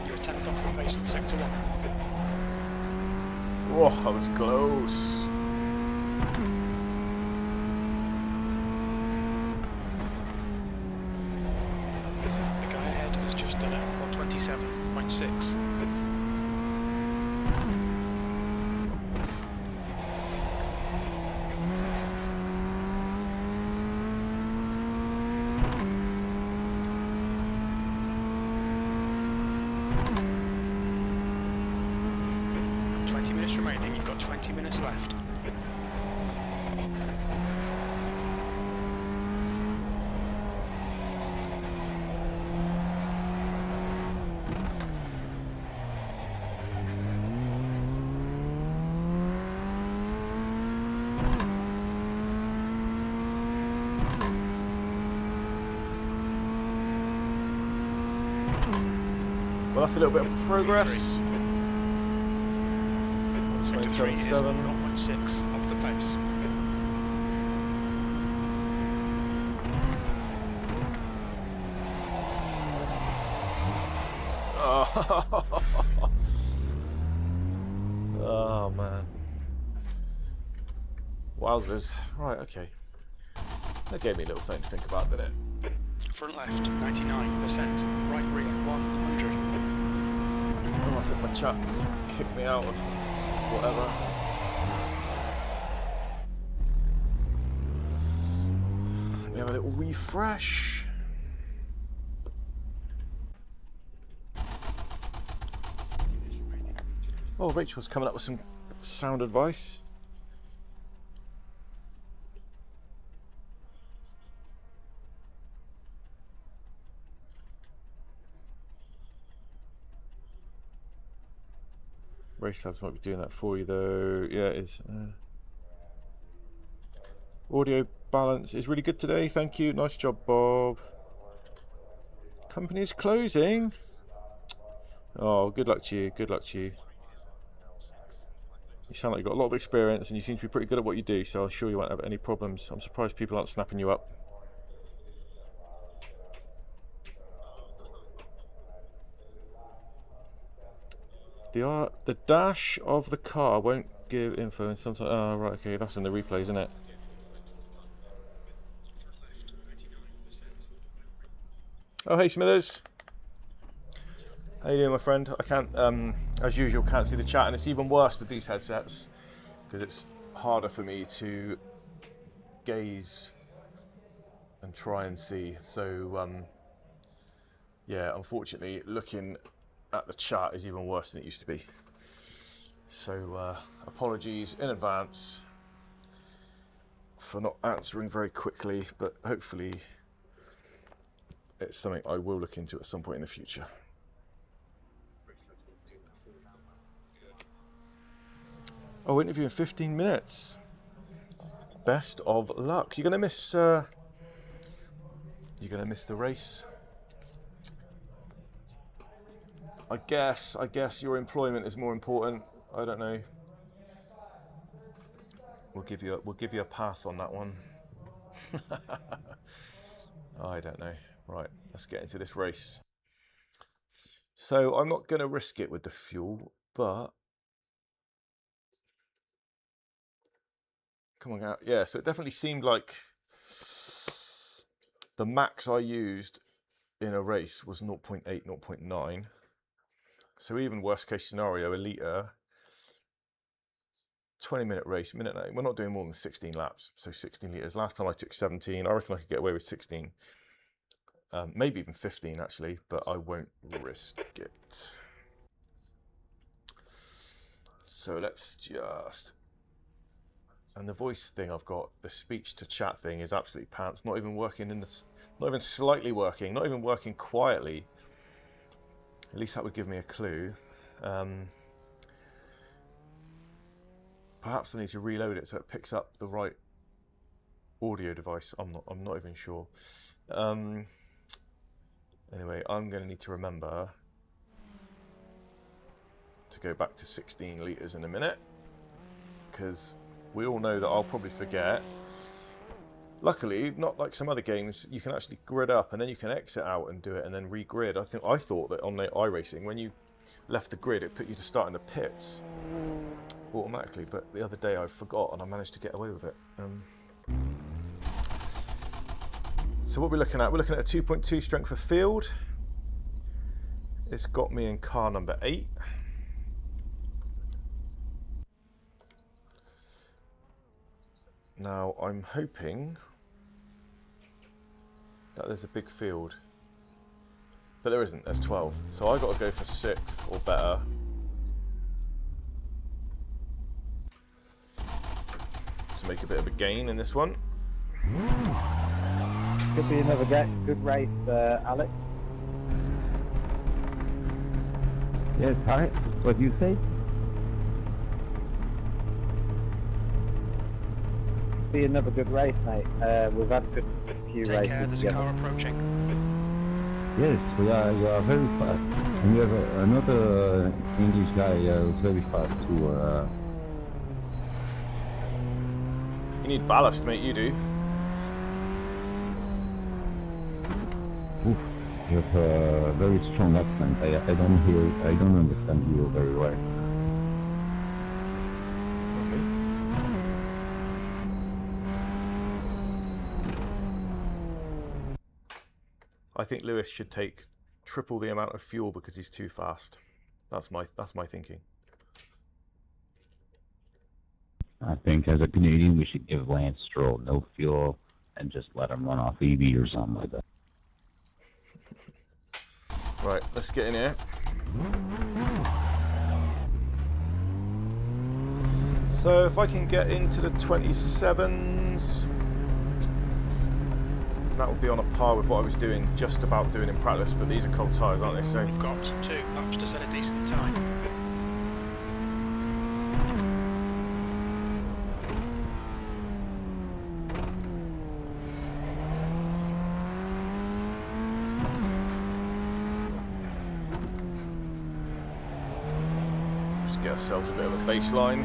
You're 10th off the pace in Sector 1. Whoa, that was close. The guy ahead has just done it, 127.6. Remaining, you've got 20 minutes left. Well, that's a little bit of progress. Sector 3 is 0.6 off the pace. Oh man. Wowzers. Right, okay. That gave me a little something to think about, didn't it? Front left, 99%. Right rear, 100. Oh, I think my chat's kicked me out of whatever. Let me have a little refresh. Oh, Rachel's coming up with some sound advice. Race Labs might be doing that for you though. Yeah, it is. Audio balance is really good today. Thank you. Nice job, Bob. Company is closing. Oh, good luck to you. Good luck to you. You sound like you've got a lot of experience and you seem to be pretty good at what you do, so I'm sure you won't have any problems. I'm surprised people aren't snapping you up. The dash of the car won't give info and sometimes. Oh, right, okay, that's in the replays, isn't it? Oh, hey Smithers. How you doing, my friend? I can't, as usual, can't see the chat, and it's even worse with these headsets because it's harder for me to gaze and try and see. So, yeah, unfortunately, looking at the chat is even worse than it used to be. So, apologies in advance for not answering very quickly, but hopefully it's something I will look into at some point in the future. Oh, interview in 15 minutes. Best of luck. You're gonna miss the race. I guess your employment is more important. I don't know. We'll give you a pass on that one. I don't know. Right, let's get into this race. So I'm not going to risk it with the fuel, but come on out. Yeah, so it definitely seemed like the max I used in a race was 0.8, 0.9. So even worst case scenario, a litre, 20-minute race, minute 8. We're not doing more than 16 laps, so 16 litres. Last time I took 17. I reckon I could get away with 16. Maybe even 15 actually, but I won't risk it. So let's just... And the voice thing I've got, the speech to chat thing is absolutely pants. Not even working in the Not even slightly working, not even working quietly. At least that would give me a clue. Perhaps I need to reload it so it picks up the right audio device. I'm not even sure. Anyway, I'm going to need to remember to go back to 16 litres in a minute, because we all know that I'll probably forget. Luckily, not like some other games, you can actually grid up and then you can exit out and do it and then re-grid. I thought that on the iRacing, when you left the grid, it put you to start in the pits automatically, but the other day I forgot and I managed to get away with it. So what we're looking at, a 2.2 strength of field. It's got me in car number 8. Now I'm hoping that there's a big field, but there isn't. There's 12, so I got to go for 6th or better. To make a bit of a gain in this one. Could be another good race, Alex. Yes, hi. What do you say? Be another good race, mate. We've had a few Take care, races there's a together. car approaching. Yes, you are very fast. And you have another English guy very fast too. You need ballast, mate. You do. Oof, you have a very strong accent. I don't understand you very well. I think Lewis should take triple the amount of fuel because he's too fast. That's my thinking. I think as a Canadian, we should give Lance Stroll no fuel and just let him run off EV or something like that. Right, let's get in here. So if I can get into the 27s, that would be on a par with what I was doing, just about doing in practice, but these are cold tyres, aren't they? So We've got 2 laps to set a decent time. let's get ourselves a bit of a baseline.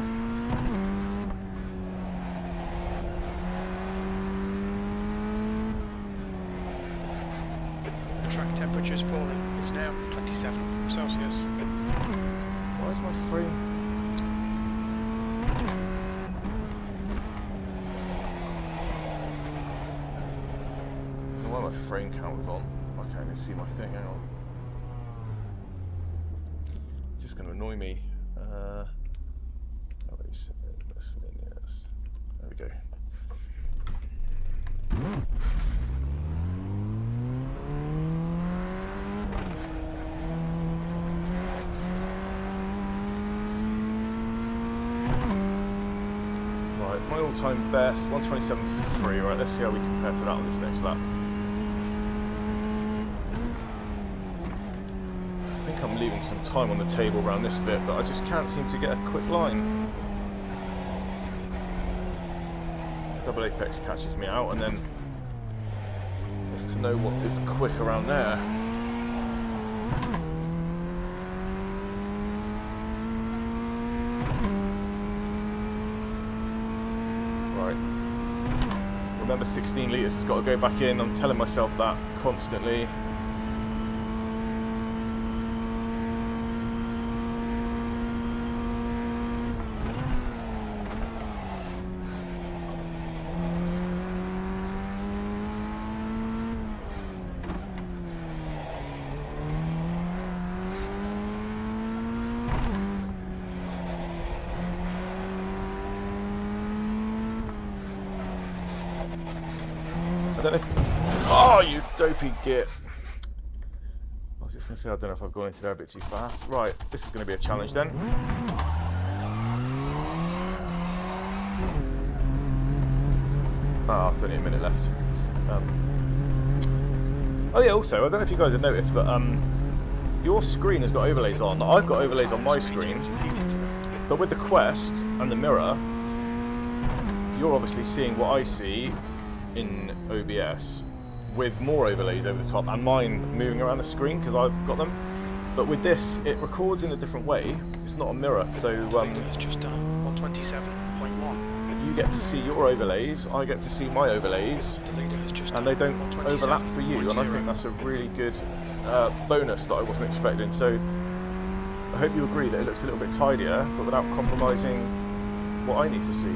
The track temperature is falling. It's now 27 Celsius. Why is my frame? I don't know why my frame count was on. I can't even see my thing. Hang on. Just going to annoy me. There we go. Right, my all-time best, 127.3. Right, let's see how we compare to that on this next lap. I think I'm leaving some time on the table around this bit, but I just can't seem to get a quick line. This double apex catches me out, and then just to know what is quick around there. Right. Remember, 16 litres has got to go back in. I'm telling myself that constantly. I don't know if... Oh, you dopey git. I was just going to say, I don't know if I've gone into there a bit too fast. Right, this is going to be a challenge then. It's only a minute left. Oh yeah, also, I don't know if you guys have noticed, but your screen has got overlays on. I've got overlays on my screen, but with the Quest and the mirror, you're obviously seeing what I see in OBS with more overlays over the top, and mine moving around the screen because I've got them. But with this, it records in a different way. It's not a mirror, so It's just 127.1. you get to see your overlays, I get to see my overlays, and they don't overlap for you, and I think that's a really good bonus that I wasn't expecting. So I hope you agree that it looks a little bit tidier, but without compromising what I need to see.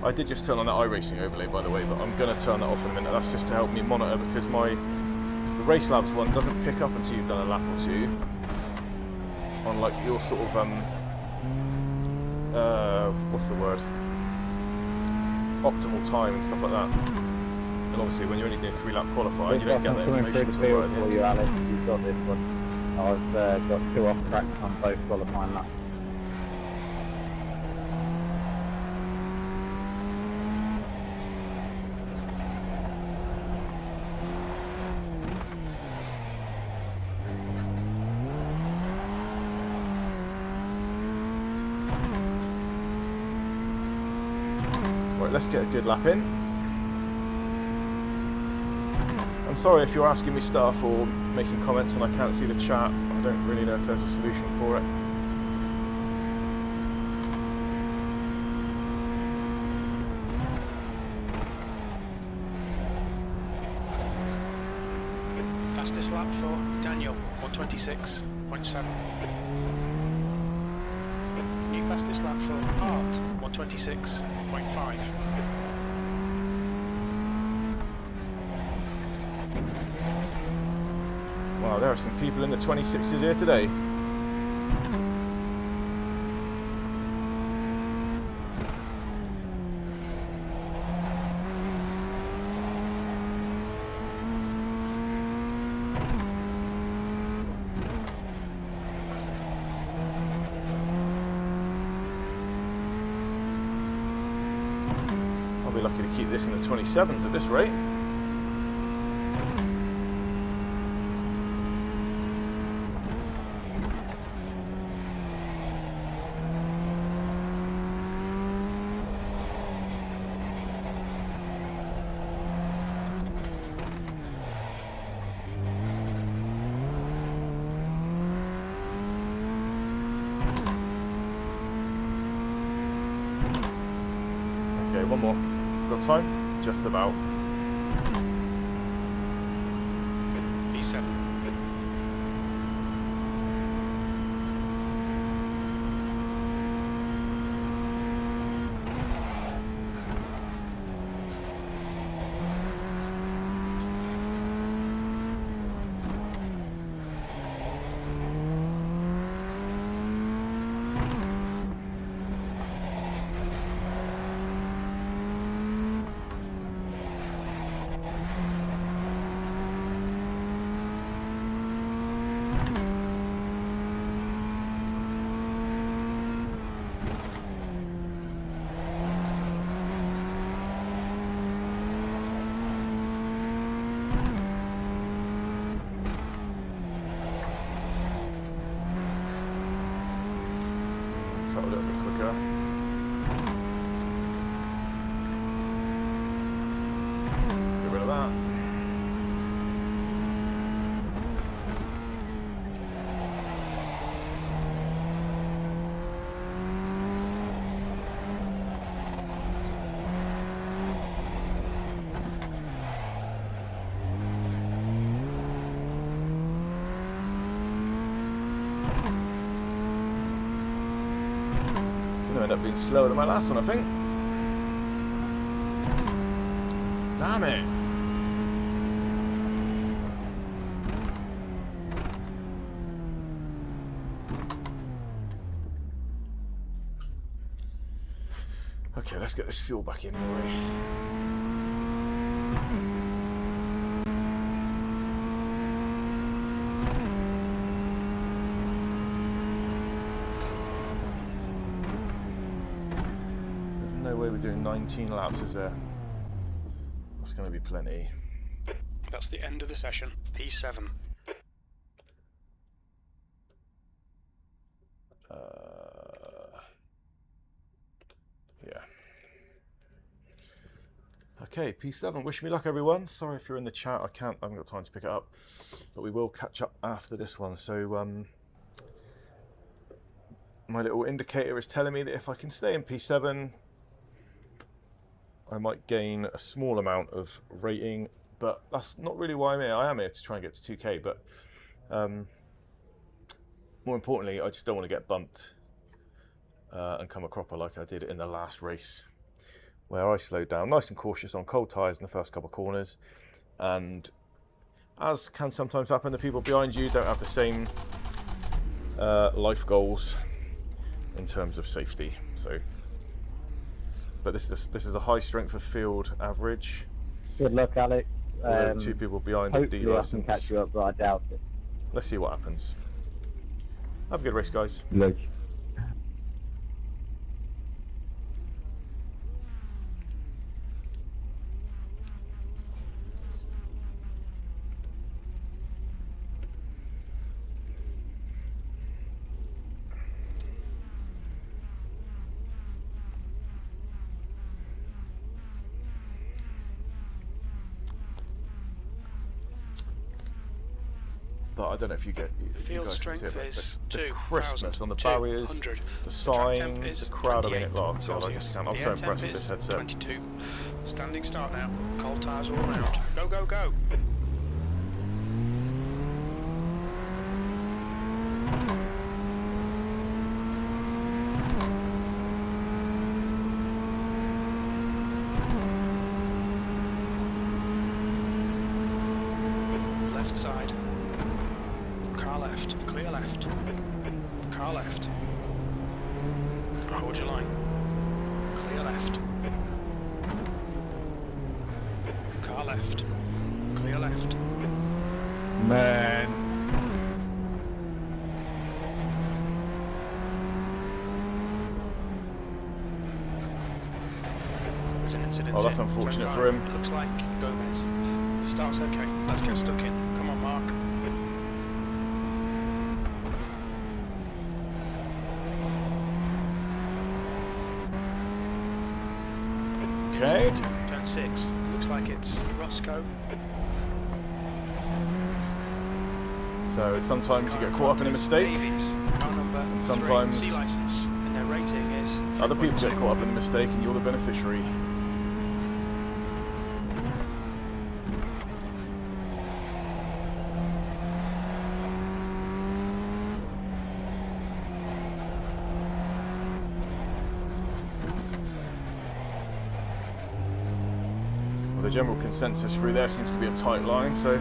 I did just turn on that iRacing overlay, by the way, but I'm going to turn that off in a minute. That's just to help me monitor, because the Race Labs one doesn't pick up until you've done a lap or two, on like your sort of what's the word, optimal time and stuff like that. And obviously when you're only doing 3-lap qualifying, you don't get that information until right at the for end. you, Alex. You've got this one. I've got 2 off tracks on both qualifying laps. Right, let's get a good lap in. I'm sorry if you're asking me stuff or making comments and I can't see the chat. I don't really know if there's a solution for it. Fastest lap for Daniel, 126.7. New fastest lap for Art, 126.5. Wow, there are some people in the 26s here today. I'll be lucky to keep this in the 27s at this rate. Okay, one more. Got time? Just about. V7. A little bit quicker. Get rid of that. End up being slower than my last one, I think. Damn it. Okay, let's get this fuel back in anyway. No way we're doing 19 laps, is there? That's going to be plenty. marks the end of the session. P7. Yeah. Okay, P7. Wish me luck, everyone. Sorry if you're in the chat. I haven't got time to pick it up, but we will catch up after this one. So my little indicator is telling me that if I can stay in P7, I might gain a small amount of rating, but that's not really why I'm here. I am here to try and get to 2K, but more importantly, I just don't want to get bumped and come a cropper like I did in the last race, where I slowed down nice and cautious on cold tyres in the first couple of corners, and as can sometimes happen, the people behind you don't have the same life goals in terms of safety. So, but this is a high strength of field average. Good luck, Alex. Two people behind the D Hopefully I license. can catch you up, but I doubt it. Let's see what happens. Have a good race, guys. Look. But I don't know if you get Field guys can see strength it, is but the 2,000, crispness on the barriers, 200. the Track temp signs, is the crowd having it 28 locked. God, I Celsius. just can't. I'm The so air impressed temp with this is headset. 22. Standing start now. Cold tyres all around. Go, go, go. Left side. Car left. Clear left. Car left. Hold your line. Clear left. Car left. Clear left. Man. There's an incident. Oh, that's in. unfortunate Left for drive. him. It looks like Gomez. The start's okay. Let's get stuck in. Come on, Mark. Okay. Turn 6. Looks like it's Roscoe. So sometimes you get caught up in a mistake. Davies. Car number And sometimes 3, C license. And their rating is Other people get 3.2. caught up in a mistake, and you're the beneficiary. Well, the general consensus through there seems to be a tight line, so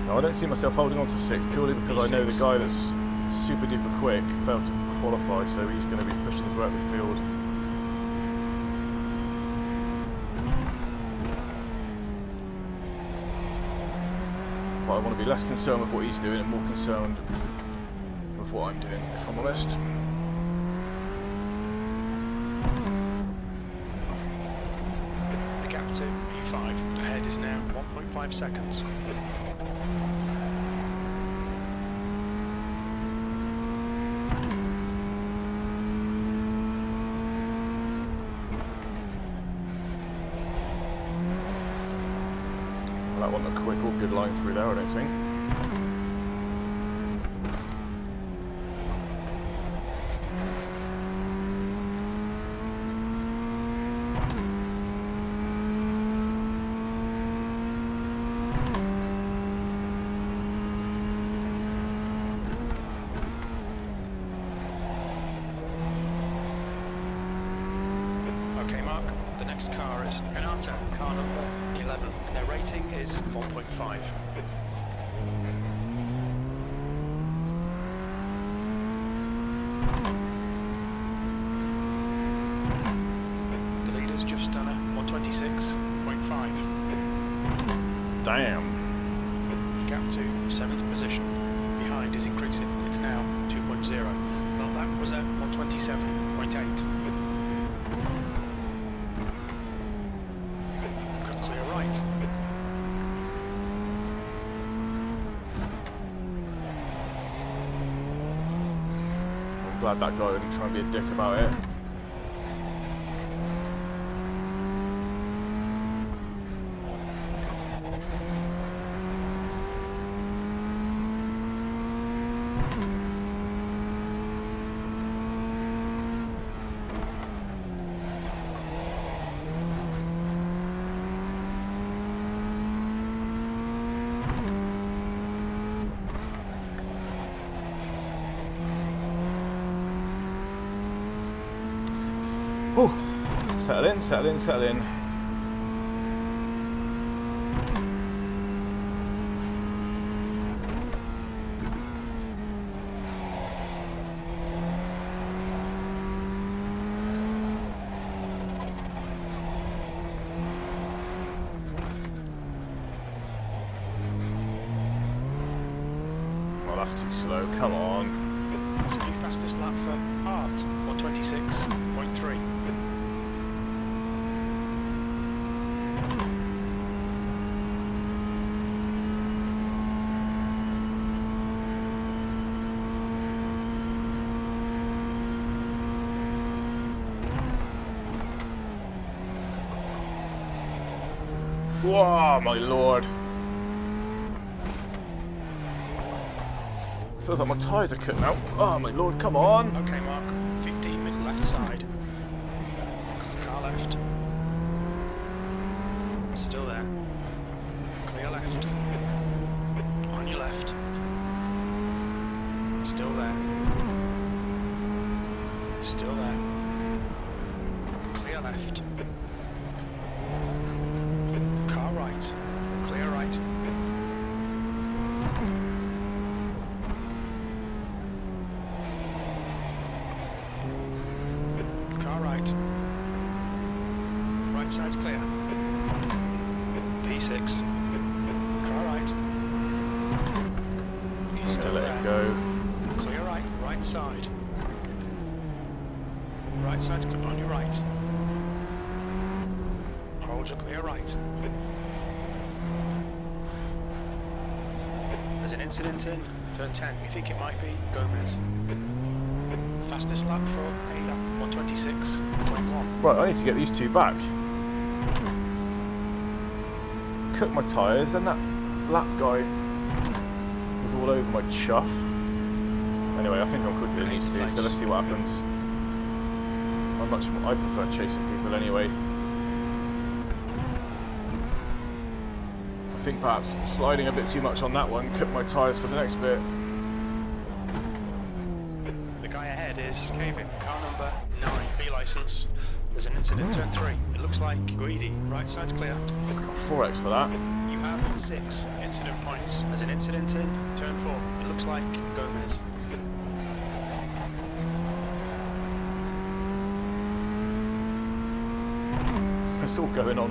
now, I don't see myself holding on to 6th purely because I know the guy that's super duper quick failed to qualify, so he's going to be pushing his way up the field. But I want to be less concerned with what he's doing and more concerned with what I'm doing, if I'm honest. The gap to E5 ahead is now 1.5 seconds. Well, that wasn't a quick or good line through there, I don't think. Okay, Mark, the next car is Renata, car number 11, and their rating is 1.5. The leader's just done a 126.5. Damn. Gap to 7th position. Behind is increasing, it's now 2.0. Well, that was a 127.5. 0.8. Got clear right. I'm glad that guy didn't try and be a dick about it. Whew. Settle in, settle in, settle in. Oh, that's too slow, come on. That's a new fastest lap for Art, 126.3. Whoa, my lord. Feels like my tyres are cutting out. Oh, my lord, come on. Okay, Mark, 15 mid left side. Car left. Still there. Clear left. On your left. Still there. Still there. Clear left. Car right. Clear right. Car right. Right side's clear. P6. Car right. He's still Let there. it go. Clear right. Right side. Right side's clear. On your right. Hold your clear right. There's an incident in turn 10. You think it might be Gomez. Fastest lap for Ada, 126.1. Right, I need to get these two back. Cut my tyres, and that lap guy was all over my chuff. Anyway, I think I'm quicker than these two, so let's see what happens. I prefer chasing people anyway. I think perhaps sliding a bit too much on that one, cut my tyres for the next bit. The guy ahead is Kevin, car number 9, B license. There's an incident turn 3. It looks like greedy. Right side's clear. I've got 4x for that. You have 6 incident points. There's an incident in turn 4. It looks like Gomez. It's all going on.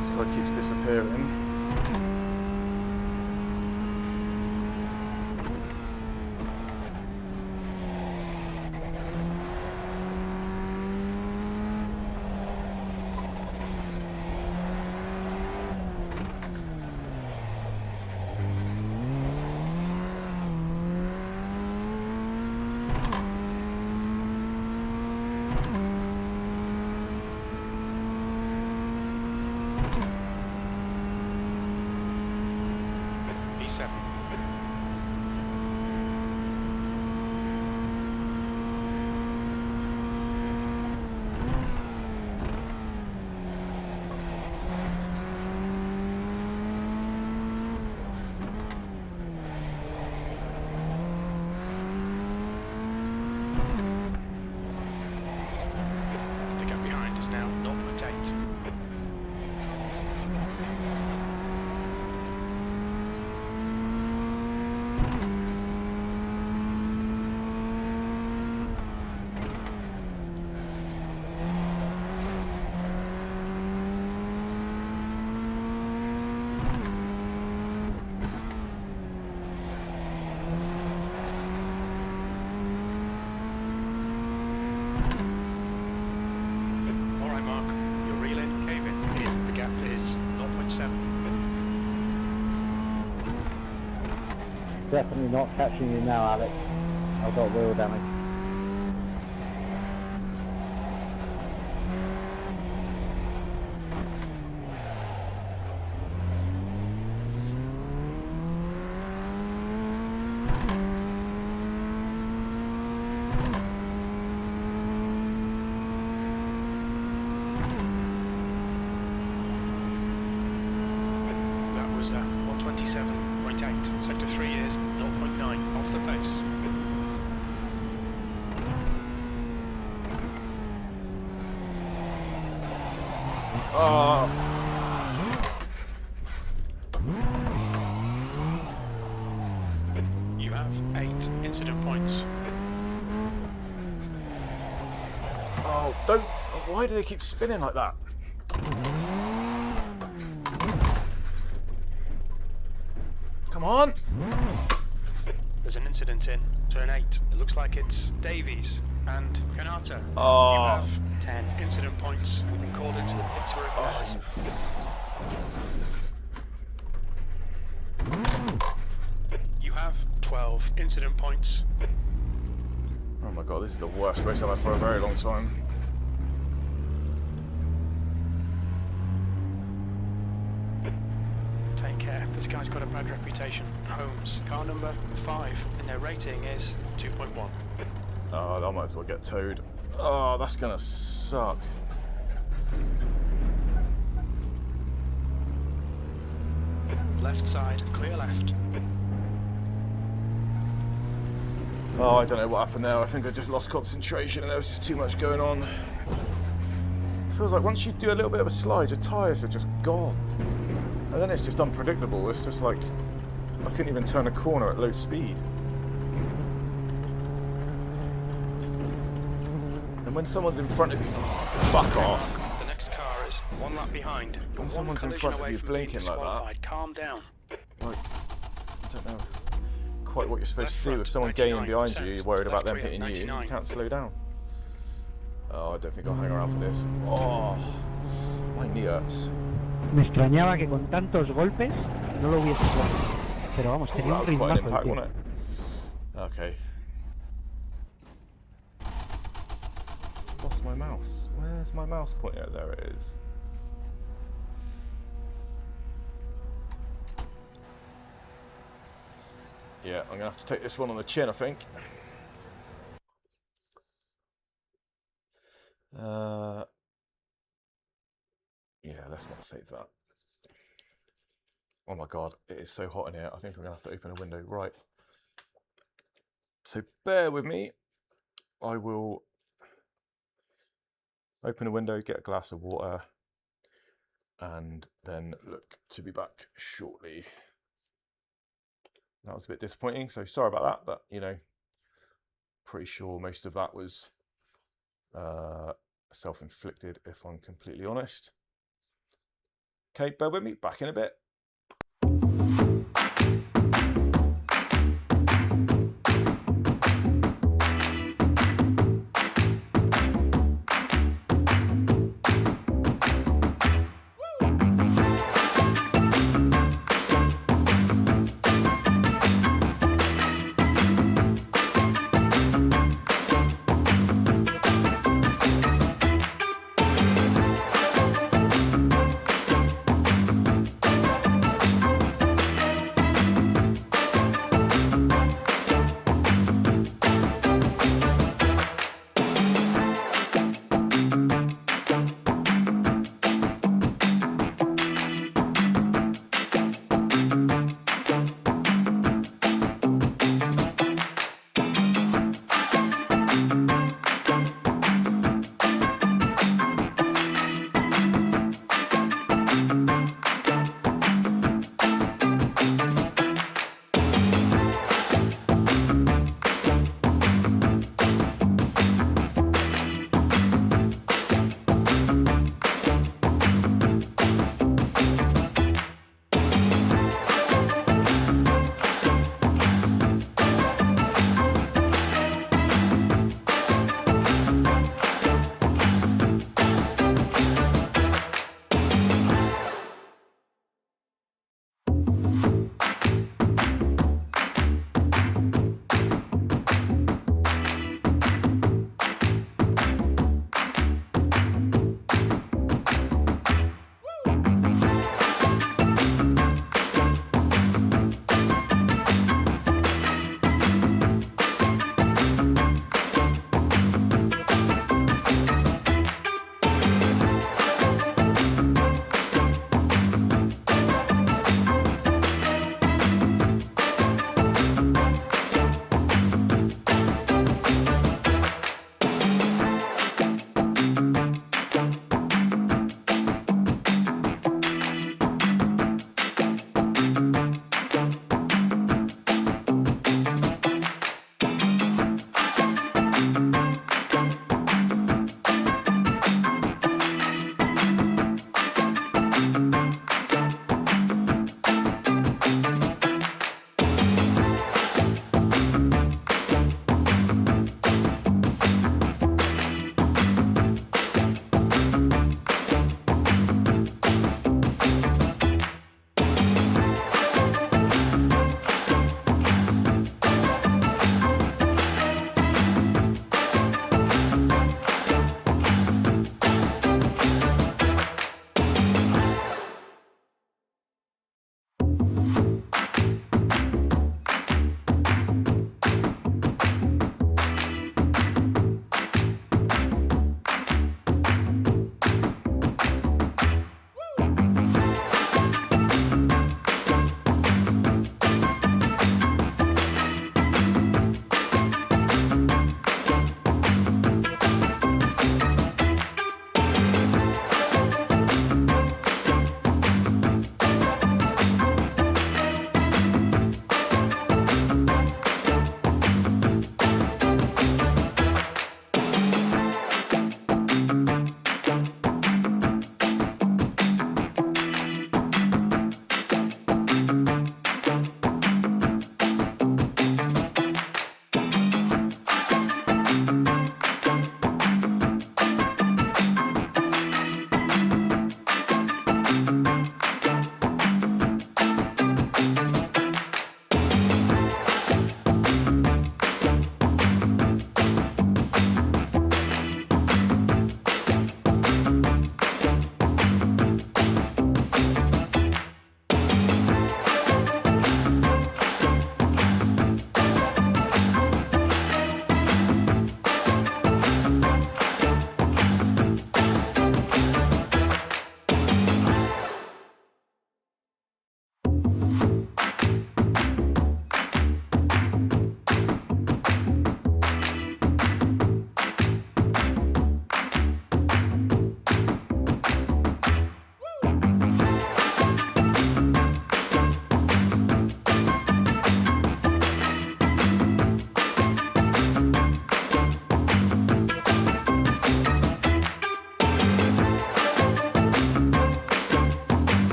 This guy keeps disappearing. definitely not catching you now, Alex. I've got wheel damage. That was 127.8. Sector 3 is 0.9 off the pace. Oh, You have 8 incident points. oh, don't. Why do they keep spinning like that? Come on. There's an incident in turn 8. It looks like it's Davies and Kanata. Oh. You have 10 incident points. We've been called into the pits for repairs. You have 12 incident points. Oh my god, this is the worst race I've had for a very long time. Take care. This guy's got a bad reputation. Holmes, car number 5, and their rating is 2.1. Oh, I might as well get towed. Oh, that's gonna suck. Left side, clear left. Oh, I don't know what happened there. I think I just lost concentration and there was just too much going on. It feels like once you do a little bit of a slide, your tyres are just gone. And then it's just unpredictable. It's just like, I couldn't even turn a corner at low speed. And when someone's in front of you, oh, fuck off. The next car is 1 lap behind. You're When someone's in collision front of away you from being blinking like that. disqualified. Calm down. Like, I don't know quite what you're supposed Left to do. front, If someone gaining behind 99%. you, you're worried about them Left rear, hitting you, you 99. can't slow down. Oh, I don't think I'll hang around for this. Oh, my knee hurts. Me extrañaba que con tantos golpes no lo hubiese puesto. Pero vamos, Oh, tenía that un was quite an ritmazo el impact, tío. wasn't it? Okay. Lost my mouse. Where's my mouse pointer? There it is. Yeah, I'm gonna have to take this one on the chin, I think. Yeah, let's not save that. Oh my god, it is so hot in here. I think I'm gonna have to open a window. Right. So bear with me. I will open a window, get a glass of water, and then look to be back shortly. That was a bit disappointing, so sorry about that, but you know, pretty sure most of that was self-inflicted, if I'm completely honest. Okay, bear with me, back in a bit.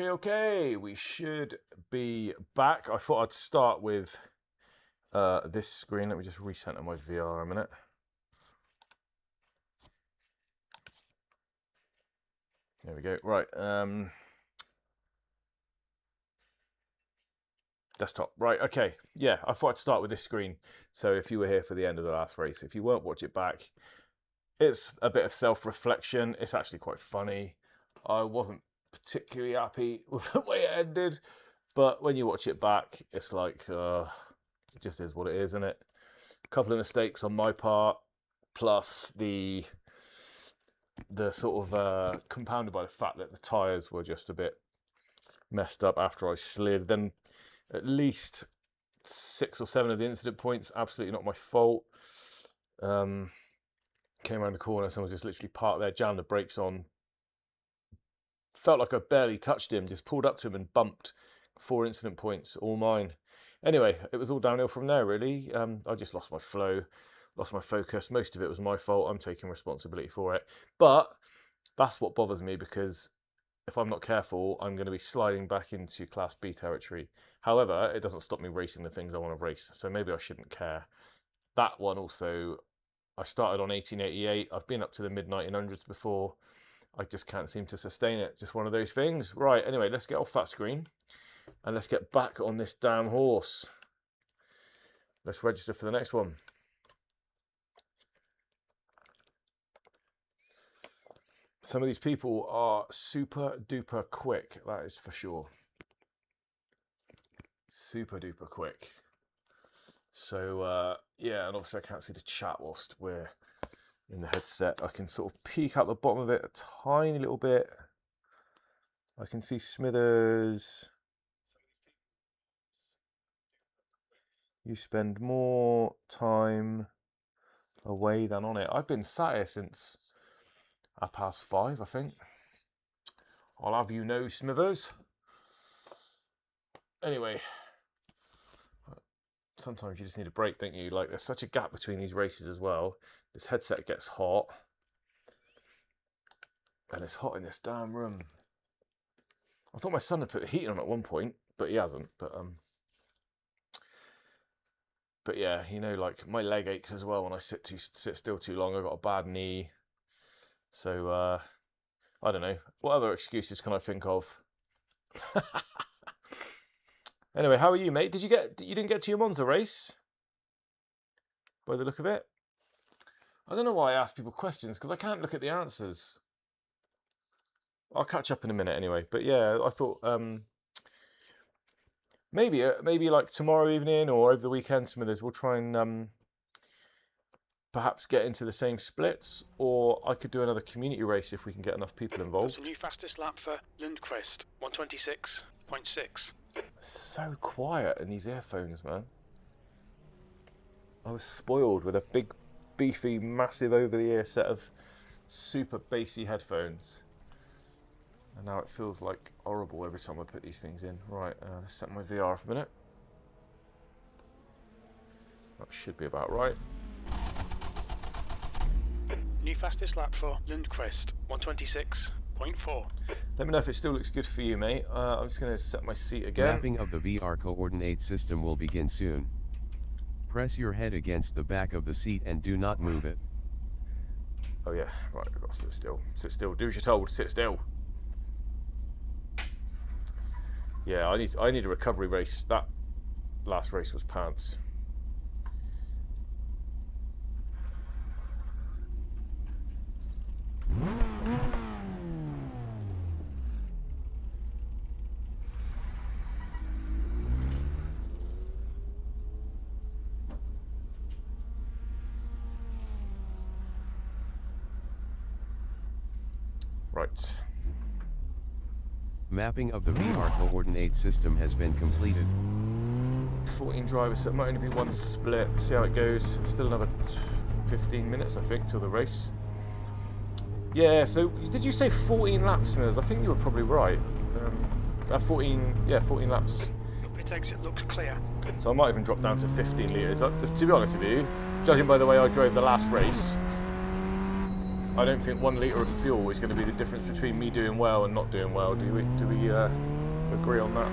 Okay, we should be back. I thought I'd start with this screen. Let me just recenter my VR a minute. There we go. Right. Desktop. Right. Okay. Yeah, I thought I'd start with this screen. So if you were here for the end of the last race, if you weren't, watch it back. It's a bit of self-reflection. It's actually quite funny. I wasn't particularly happy with the way it ended, but when you watch it back, it's like it just is what it is, isn't it? A couple of mistakes on my part, plus the sort of compounded by the fact that the tyres were just a bit messed up after I slid. Then at least 6 or 7 of the incident points, absolutely not my fault. Came around the corner, someone just literally parked there, jammed the brakes on. Felt like I barely touched him, just pulled up to him and bumped. 4 incident points, all mine. Anyway, it was all downhill from there, really. I just lost my flow, lost my focus. Most of it was my fault. I'm taking responsibility for it. But that's what bothers me, because if I'm not careful, I'm going to be sliding back into Class B territory. However, it doesn't stop me racing the things I want to race, so maybe I shouldn't care. That one also, I started on 1888. I've been up to the mid-1900s before. I just can't seem to sustain it. Just one of those things. Right, anyway, let's get off that screen and let's get back on this damn horse. Let's register for the next one. Some of these people are super duper quick, that is for sure. Super duper quick. So, yeah, and obviously I can't see the chat whilst we're in the headset. I can sort of peek out the bottom of it a tiny little bit. I can see Smithers. You spend more time away than on it. I've been sat here since 5:30, I think. I'll have you know, Smithers. Anyway, sometimes you just need a break, don't you? Like, there's such a gap between these races as well. This headset gets hot, and it's hot in this damn room. I thought my son had put the heating on at one point, but he hasn't. But yeah, you know, like, my leg aches as well when I sit still too long. I've got a bad knee, so I don't know. What other excuses can I think of? Anyway, how are you, mate? You didn't get to your Monza race? By the look of it. I don't know why I ask people questions, because I can't look at the answers. I'll catch up in a minute anyway. But yeah, I thought maybe like tomorrow evening or over the weekend, Smithers, we'll try and perhaps get into the same splits, or I could do another community race if we can get enough people involved. That's a new fastest lap for Lundqvist, 126.6. So quiet in these earphones, man. I was spoiled with a big, beefy, massive over-the-ear set of super bassy headphones, and now it feels like horrible every time I put these things in. Right, let's set my VR for a minute. That should be about right. New fastest lap for Lundqvist, 126.4. Let me know if it still looks good for you, mate. I'm just going to set my seat again. Mapping of the VR coordinate system will begin soon. Press your head against the back of the seat and do not move it. Oh yeah, right, I've got to sit still. Sit still, do as you're told, sit still. Yeah, I need a recovery race. That last race was pants. Right. Mapping of the VR coordinate system has been completed. 14 drivers, so it might only be one split. See how it goes. Still another 15 minutes, I think, till the race. Yeah, so did you say 14 laps, Smithers? I think you were probably right. 14 laps. It takes it looks clear. So I might even drop down to 15 litres. To be honest with you, judging by the way I drove the last race, I don't think 1 litre of fuel is going to be the difference between me doing well and not doing well. Do we agree on that.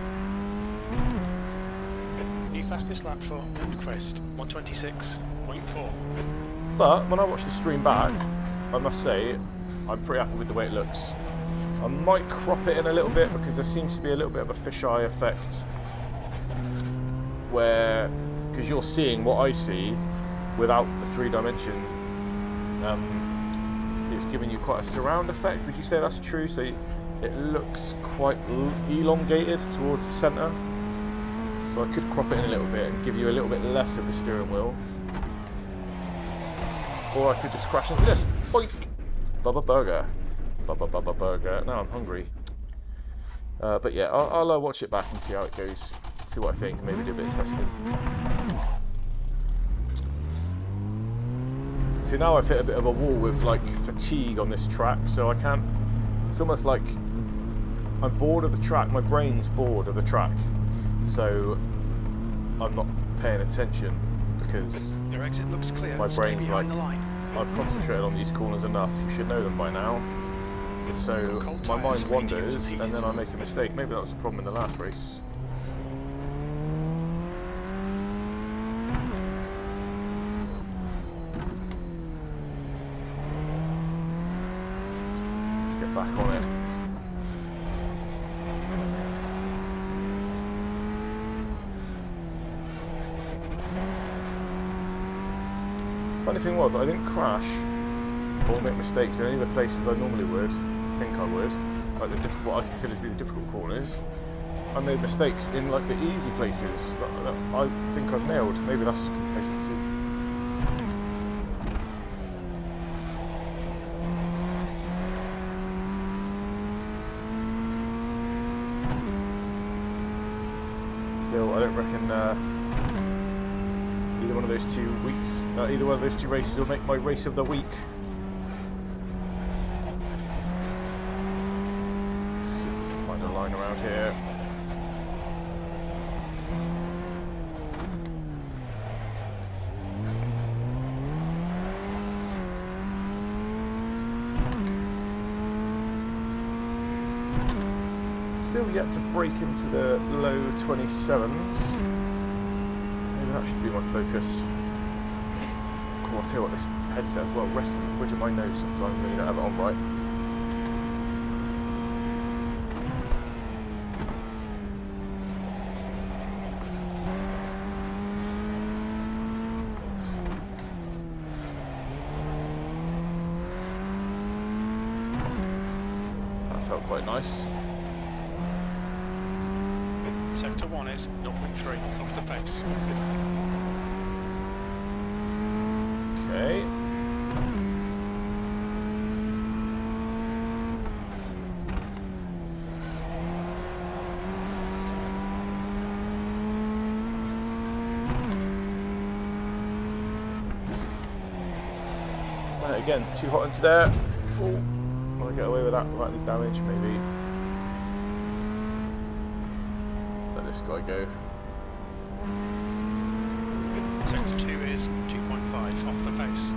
New fastest lap for Crest, 126.4. But when I watch the stream back, I must say, I'm pretty happy with the way it looks. I might crop it in a little bit because there seems to be a little bit of a fisheye effect where, because you're seeing what I see without the 3-dimension, it's giving you quite a surround effect. Would you say that's true? So it looks quite elongated towards the centre. So I could crop it in a little bit and give you a little bit less of the steering wheel. Or I could just crash into this. Boink! Bubba Burger. Bubba Bubba Burger. Now I'm hungry. But yeah, I'll watch it back and see how it goes. See what I think. Maybe do a bit of testing. See, now I've hit a bit of a wall with like fatigue on this track, so I can't. It's almost like I'm bored of the track. My brain's bored of the track, so I'm not paying attention because Your exit looks clear. my Stay brain's like, behind the line. I've concentrated on these corners enough. You should know them by now. So Cold my tyres, mind we need to get wanders, some and heated. then I make a mistake. Maybe that was the problem in the last race. Let's get back on it. Funny thing was, I didn't crash or make mistakes in any of the places I normally would, think I would, like the difficult, what I consider to be the difficult corners. I made mistakes in like the easy places that I think I've nailed. Maybe that's complacency. Still, I don't reckon either one of those 2 weeks, either one of those 2 races will make my race of the week. See if we can find a line around here. Still yet to break into the low 27s. Maybe that should be my focus. Cool, I'll tell you what, this headset as well rests on the bridge of my nose sometimes when you don't have it on right. That felt quite nice. Sector 1 is 0.3 off the pace. Okay. Right, again, too hot into there. Oh, will I get away with that without any damage? Maybe. Let this guy go. Sector 2 is 2.5 off the pace.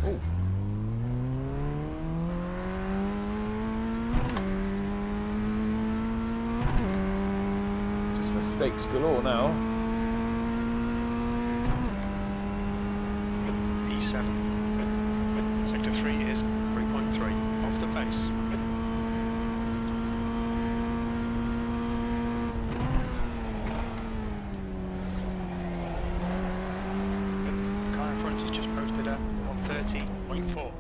Oh. Just mistakes galore now. E7. Sector 3 is 3.3 off the pace. Car in front is just posted at 130.4.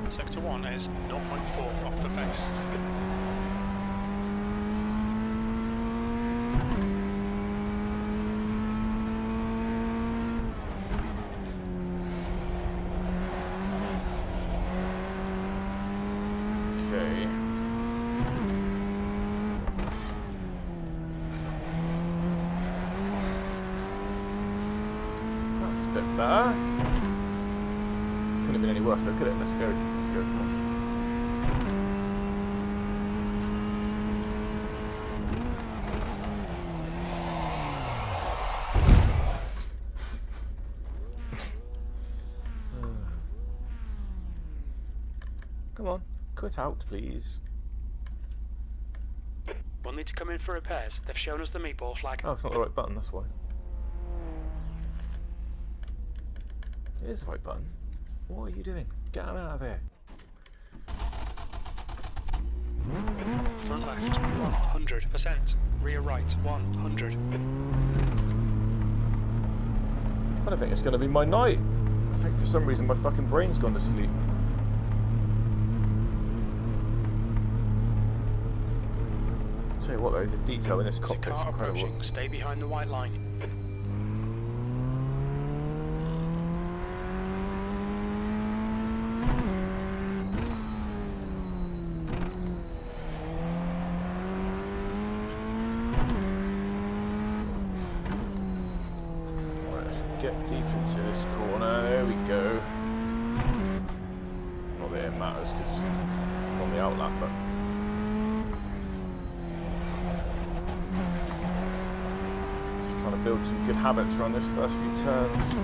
Sector 1 is 0.4 off the pace. Okay. That's a bit better. Couldn't have been any worse though, could it? Let's go. Let's go. Come on. Come on, quit out, please. We'll need to come in for repairs. They've shown us the meatball flag. Oh, it's not the right button, that's why. It is the right button. What are you doing? Get him out of here. Front left, 100%. Rear right, 100. I don't think it's going to be my night. I think for some reason my fucking brain's gone to sleep. Tell you what though, the detail in this There's a cockpit's car incredible. approaching. Stay behind the white line. Right, let's get deep into this corner. There we go. Not that it matters because I'm on the outlap, but trying to build some good habits around this first few turns.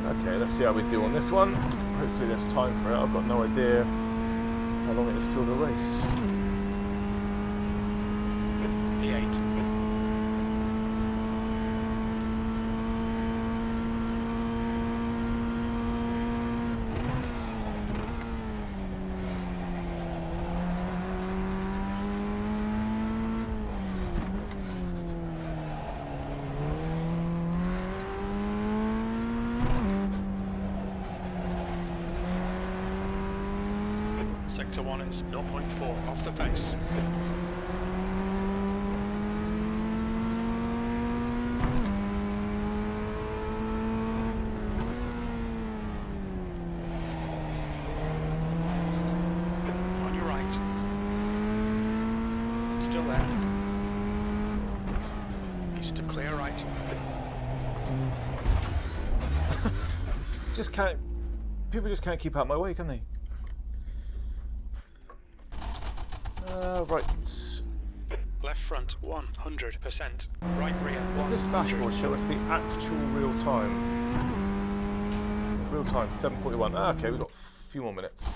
Okay, let's see how we do on this one. Hopefully there's time for it. I've got no idea how long it is till the race. The 8. Sector 1 is 0.4 off the pace. On your right. Still there. He's to clear right. Just can't. People just can't keep out my way, can they? Right. Left front 100%. Right rear. Does this 100. dashboard show us the actual real time? Real time, 7:41. Ah, okay, we've got a few more minutes.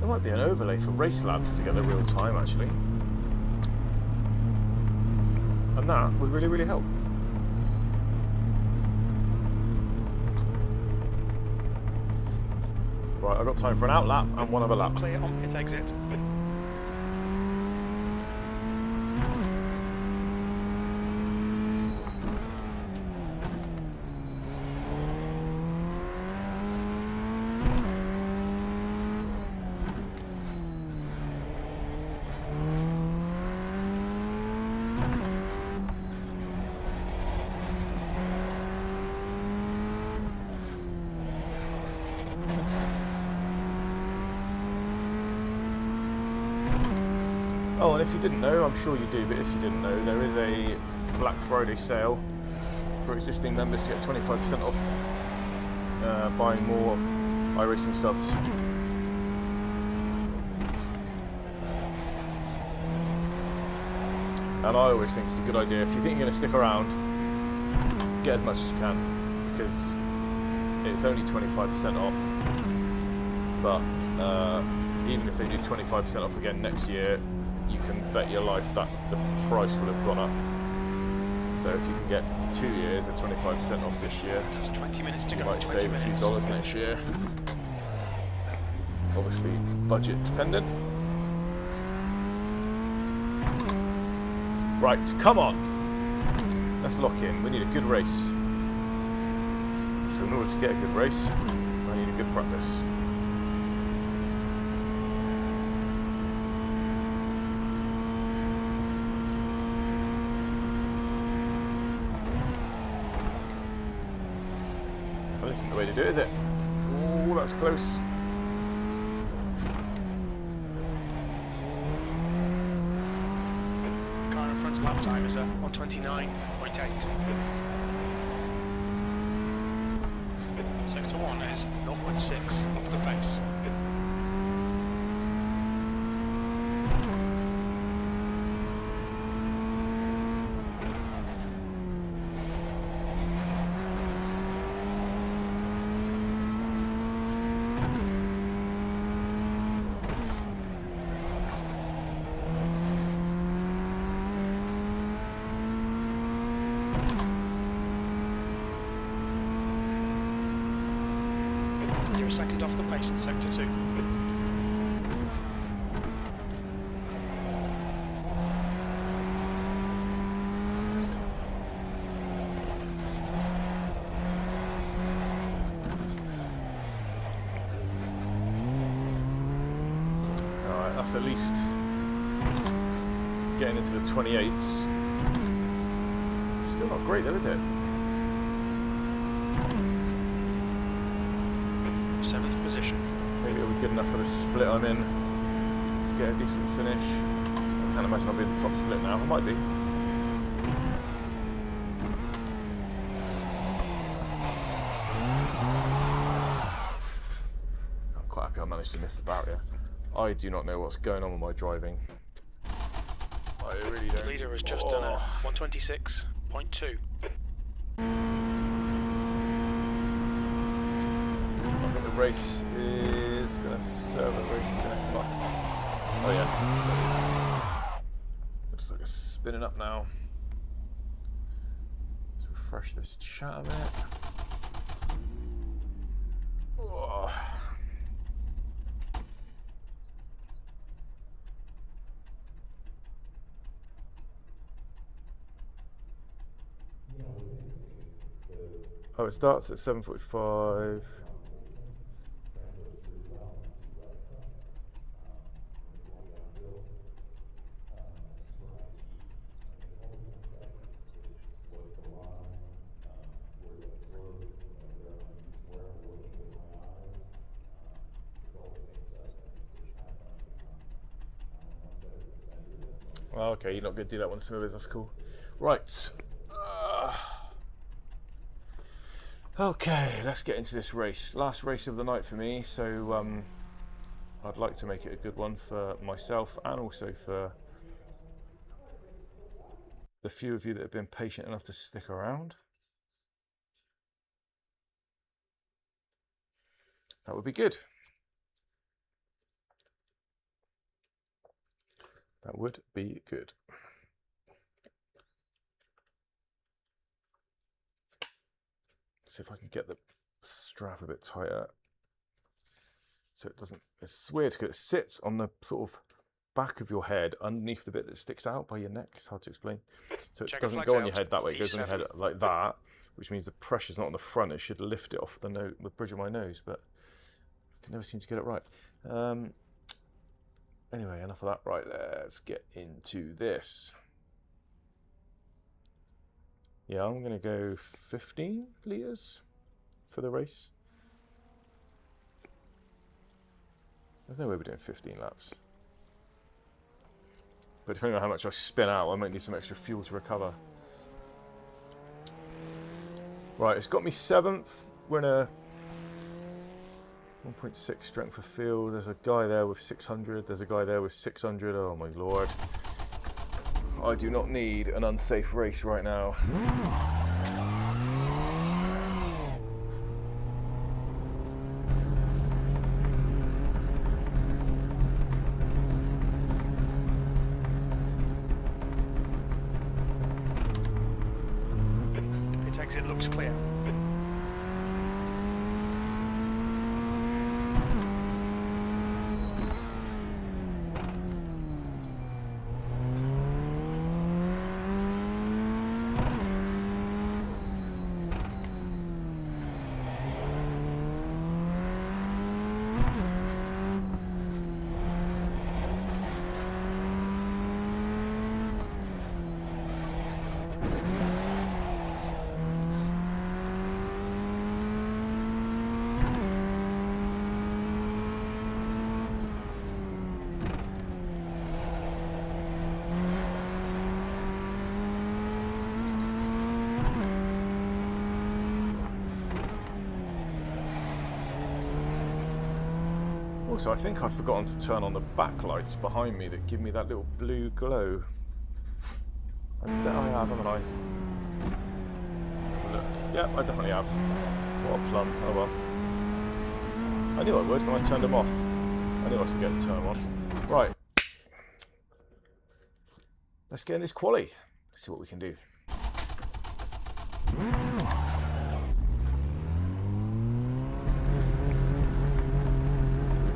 There might be an overlay for race labs to get the real time actually. And that would really, really help. Right, I've got time for an out lap and one other lap. Clear on pit exit. Oh, and if you didn't know, I'm sure you do, but if you didn't know, there is a Black Friday sale for existing members to get 25% off buying more iRacing subs. And I always think it's a good idea, if you think you're going to stick around, get as much as you can, because it's only 25% off, but even if they do 25% off again next year, you can bet your life that the price will have gone up. So if you can get 2 years at 25% off this year, That's 20 minutes to you go. might 20 save a few minutes. dollars next year. Obviously budget dependent. Right, come on. Let's lock in. We need a good race. So in order to get a good race, I need a good practice. Well, isn't the way to do it, is it? Oh, that's close. Car in front lap time is a 129.8. Sector 1 is 0.6 off the pace. You're a second off the pace in sector 2. Alright, that's at least getting into the 28s. Still not great though, is it? 7th position. Maybe it'll be good enough for the split I'm in to get a decent finish. I can't imagine I'll be in the top split now. I might be. I'm quite happy I managed to miss the barrier. I do not know what's going on with my driving. I really don't. The leader has just done a 126.2. I think the race is going to serve a race in the next lap. Oh yeah, that is. Looks like it's spinning up now. Let's refresh this chat a bit. Oh. Oh, it starts at 7:45. Oh, okay, you're not going to do that one, Smithers, that's cool. Right. Okay, let's get into this race. Last race of the night for me, so I'd like to make it a good one for myself and also for the few of you that have been patient enough to stick around. That would be good. That would be good. See if I can get the strap a bit tighter so it doesn't, it's weird because it sits on the sort of back of your head underneath the bit that sticks out by your neck. It's hard to explain. So it doesn't go on your head that way, it goes on your head like that, which means the pressure's not on the front. It should lift it off the bridge of my nose, but I can never seem to get it right. Anyway, enough of that. Right, let's get into this. Yeah, I'm going to go 15 litres for the race. There's no way we're doing 15 laps. But depending on how much I spin out, I might need some extra fuel to recover. Right, it's got me 7th. We're in a 1.6 strength of field. There's a guy there with 600. There's a guy there with 600. Oh my lord. I do not need an unsafe race right now. looks clear. Also, I think I've forgotten to turn on the backlights behind me that give me that little blue glow. I bet I have, haven't I? Look. Yep, I definitely have. What a plum. Oh well. I knew I would when I turned them off. I knew I was forget to turn them on. Right. Let's get in this quali. See what we can do.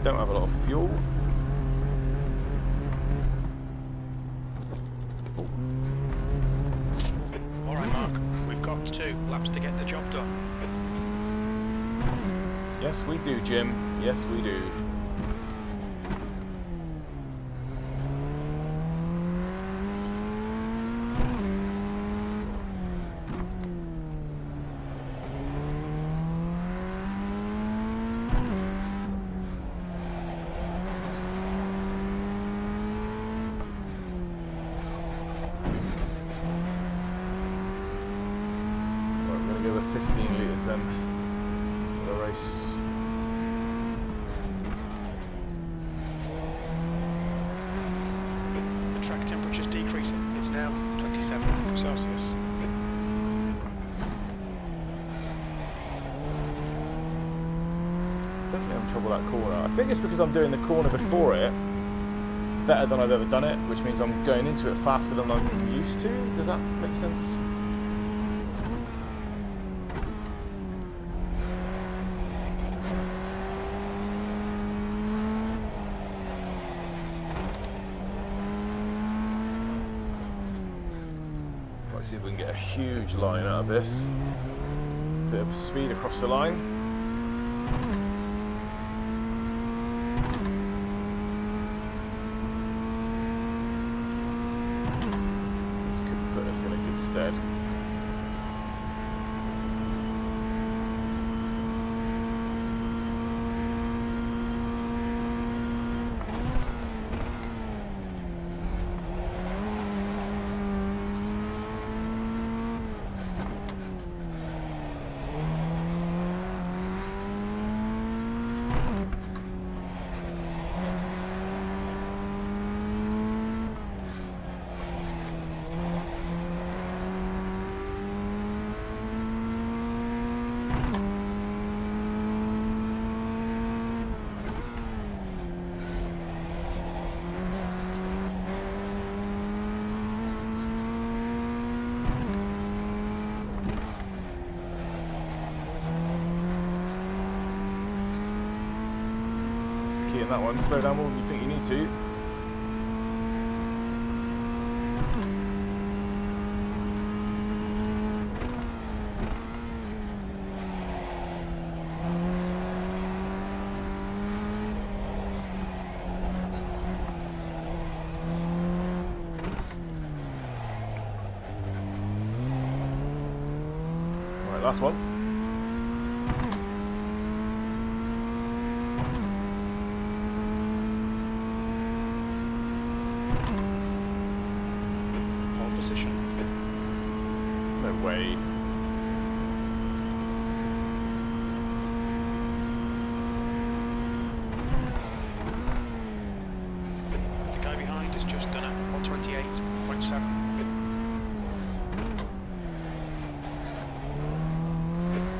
Don't have a lot of fuel. All right, Mark. We've got 2 laps to get the job done. Yes, we do, Jim. Yes, we do. Go with 15 litres then for the race. The track temperature's decreasing. It's now 27 Celsius. Definitely having trouble with that corner. I think it's because I'm doing the corner before it better than I've ever done it, which means I'm going into it faster than I'm used to. Does that make sense? See if we can get a huge line out of this. Bit of speed across the line. This could put us in a good stead. In that one, slow down more than you think you need to. Right, last one. No way. The guy behind has just done a 128.7.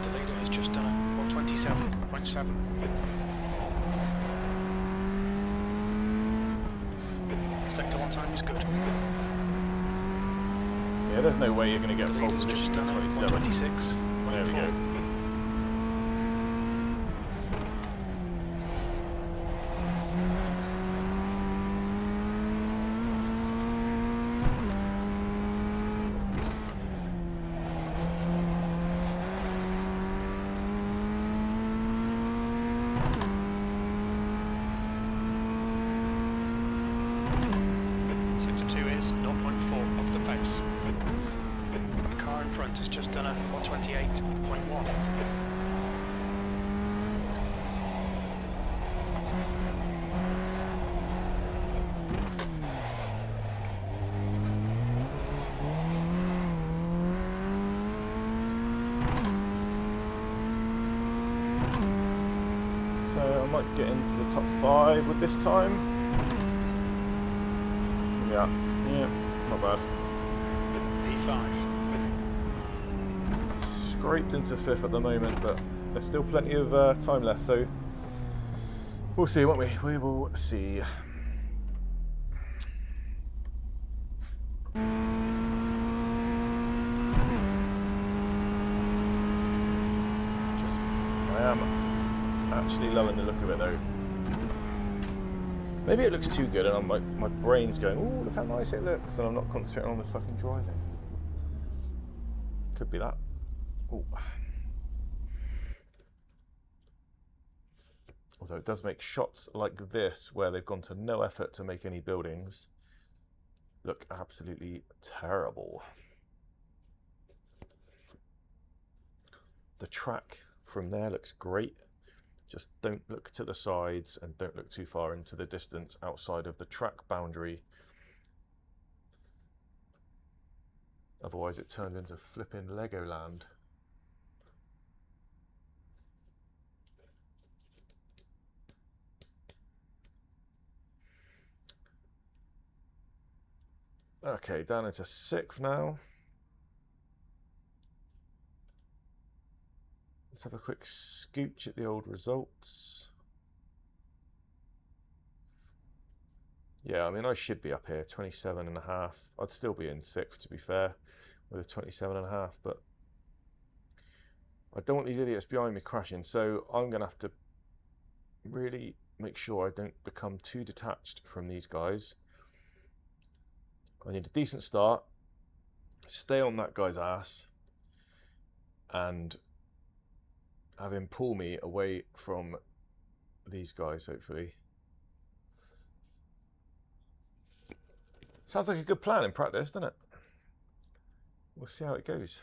The leader has just done a 127.7. Sector 1 time is good. Yeah, there's no way you're going to get The pole leader's position just at done 27. 126. There we go. Sector 2 is 0.4 off the pace. The car in front has just done a 128.1. So I might get into the top 5 with this time. Yeah, not bad. P5. Scraped into 5th at the moment, but there's still plenty of time left, so we'll see, won't we? We will see. I am actually loving the look of it though. Maybe it looks too good and I'm like, my brain's going, oh, look how nice it looks, and I'm not concentrating on the fucking driving. Could be that. Ooh. Although it does make shots like this, where they've gone to no effort to make any buildings, look absolutely terrible. The track from there looks great. Just don't look to the sides and don't look too far into the distance outside of the track boundary. Otherwise it turns into flipping Legoland. Okay, down into 6th now. Let's have a quick scooch at the old results. Yeah, I mean, I should be up here, 27.5. I'd still be in 6th, to be fair, with a 27.5, but I don't want these idiots behind me crashing, so I'm going to have to really make sure I don't become too detached from these guys. I need a decent start, stay on that guy's ass, and have him pull me away from these guys, hopefully. Sounds like a good plan in practice, doesn't it? We'll see how it goes.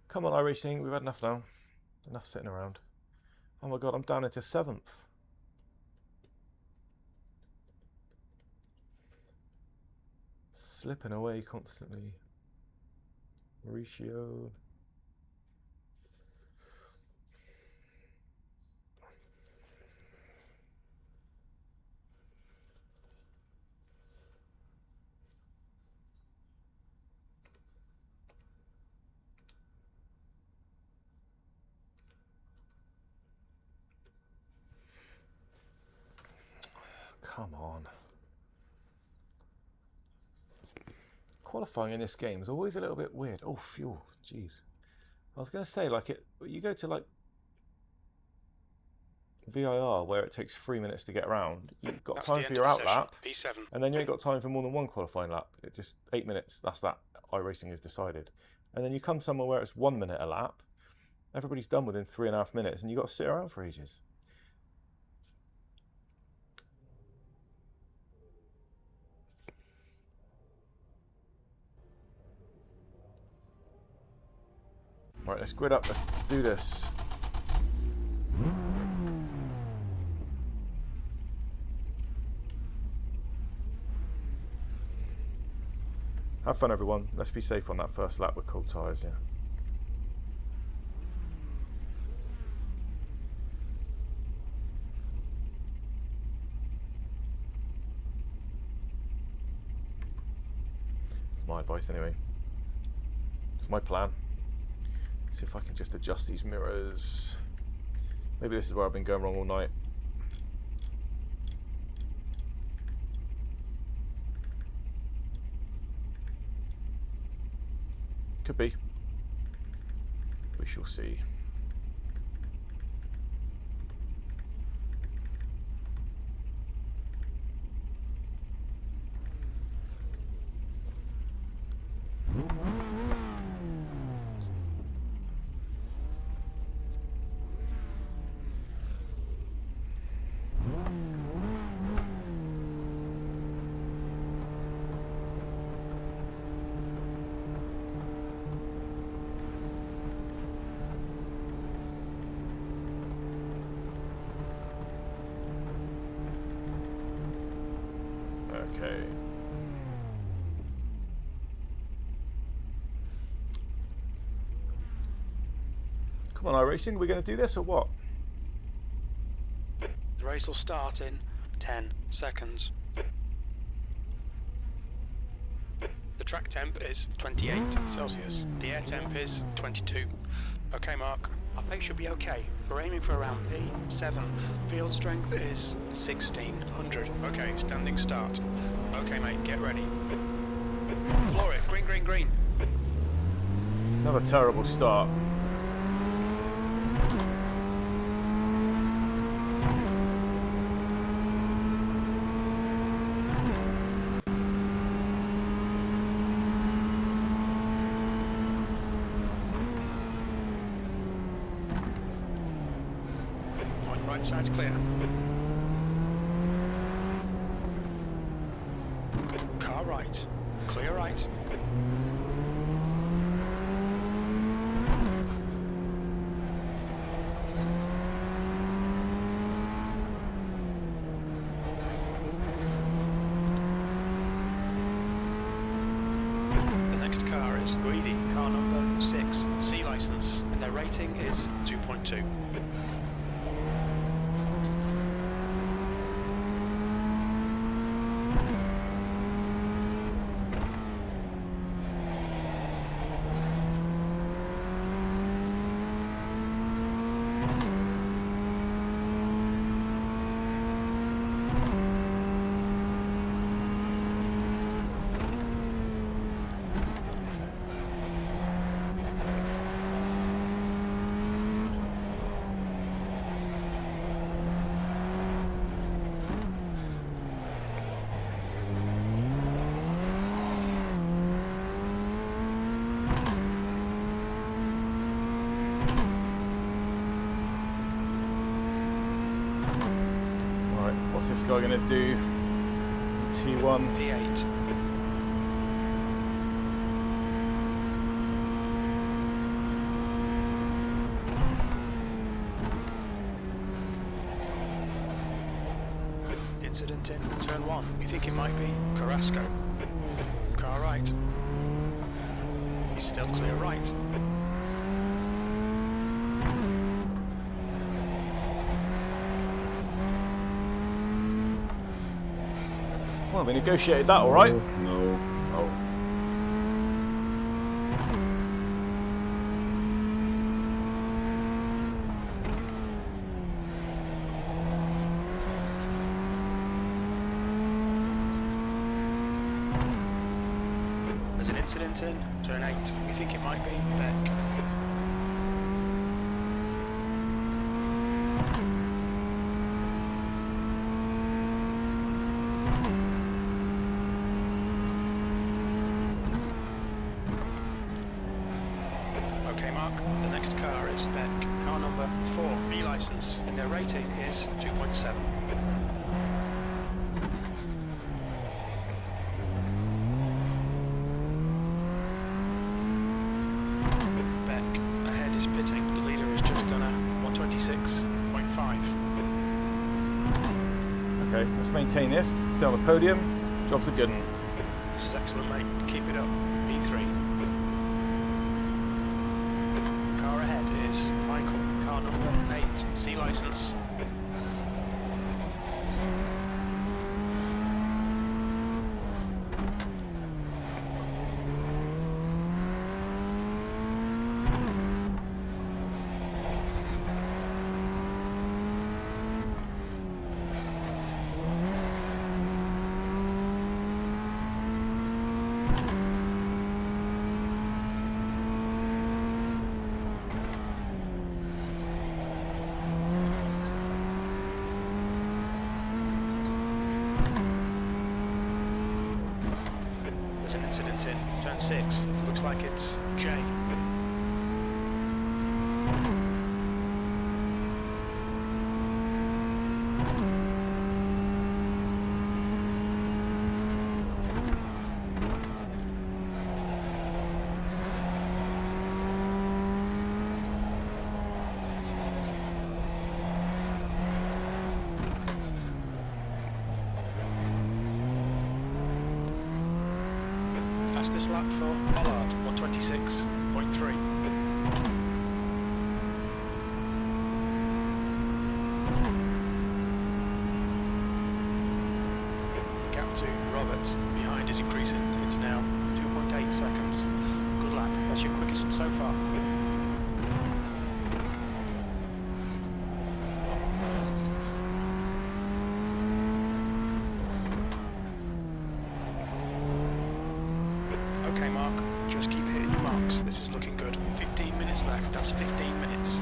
Come on, iRacing, we've had enough now. Enough sitting around. Oh my god, I'm down into 7th. Slipping away constantly. Mauricio. Come on. Qualifying in this game is always a little bit weird. Oh, fuel. Jeez. I was going to say, like, you go to, like, VIR, where it takes 3 minutes to get around. You've got That's time the for end your of the out lap, session. P7. and then you ain't got time for more than one qualifying lap. It just 8 minutes. That's that. iRacing is decided. And then you come somewhere where it's 1 minute a lap. Everybody's done within 3.5 minutes, and you've got to sit around for ages. Right, let's grid up. Let's do this. Have fun, everyone. Let's be safe on that first lap with cold tyres, yeah. It's my advice anyway. It's my plan. See if I can just adjust these mirrors. Maybe this is where I've been going wrong all night. Could be. We shall see. Okay. Come on, iRacing, we're going to do this or what? The race will start in 10 seconds. The track temp is 28 Celsius. The air temp is 22. Okay, Mark. Our pace should be okay. We're aiming for around P7. Field strength is 1600. Okay, standing start. Okay, mate, get ready. Floor it. Green, green, green. Another terrible start. Right side's clear. Car right. Clear right. The next car is Greedy, car number 6, C license, and their rating is 2.2. What's this guy going to do? T1. P8. Incident in turn 1. You think it might be Carrasco. Car right. He's still clear right. Well, we negotiated that all right. No. Oh. There's an incident in turn 8. We think it might be Beck. Okay, Mark. The next car is Beck. Car number 4, B license, and their rating is 2.7. Beck, ahead is pitting. The leader has just done a 126.5. Okay, let's maintain this. Stay on the podium. Job's a good one. This is excellent, mate. Keep it up. B3. Car ahead is Michael. Car number 8, C license. incident in turn 6. Looks like it's Jay. Fastest lap for Pollard, 126.3. Gap to Robert behind is increasing. It's now 2.8 seconds. Good lap. That's your quickest so far. Okay, Mark, just keep hitting your marks. This is looking good. 15 minutes left. That's 15 minutes.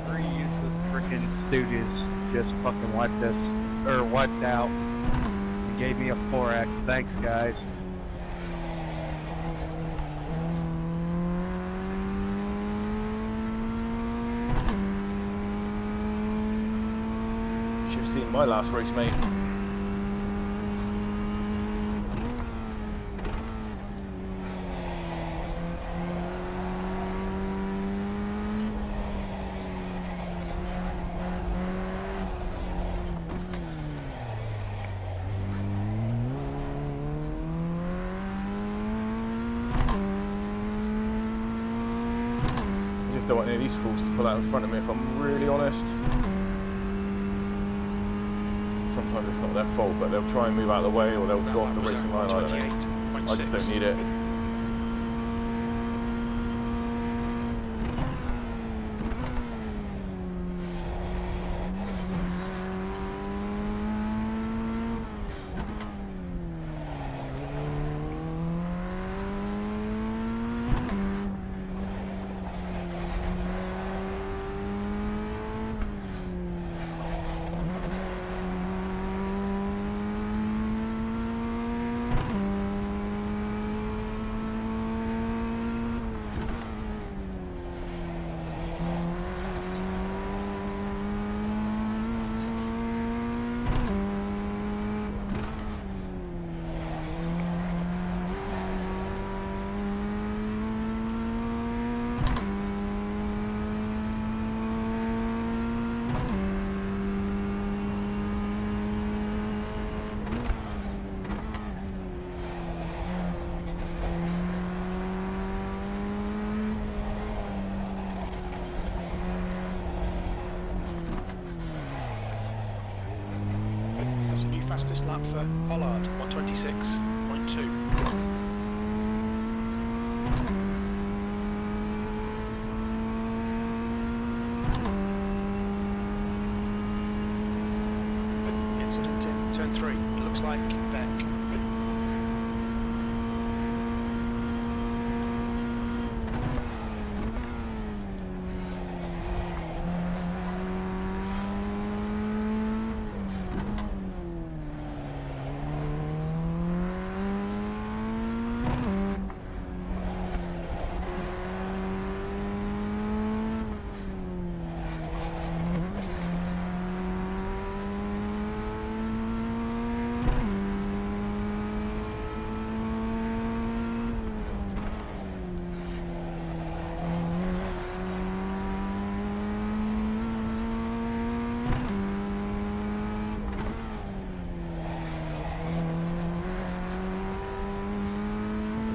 Three useless freaking stooges just fucking wiped out and gave me a 4X. Thanks, guys. Should have seen my last race, mate. I just don't want any of these fools to pull out in front of me, if I'm really honest. Sometimes it's not their fault, but they'll try and move out of the way, or they'll go off the racing line. I don't know. I just don't need it. That's a new fastest lap for Pollard, 126.2. Incident in turn 3. It looks like Beck.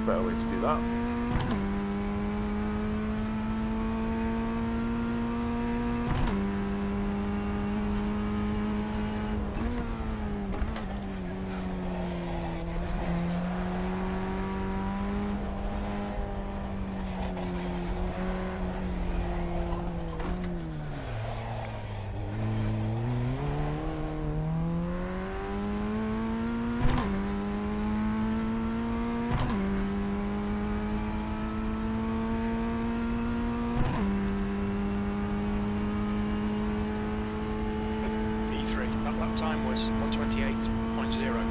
Better way to do that. lap time was 128.0.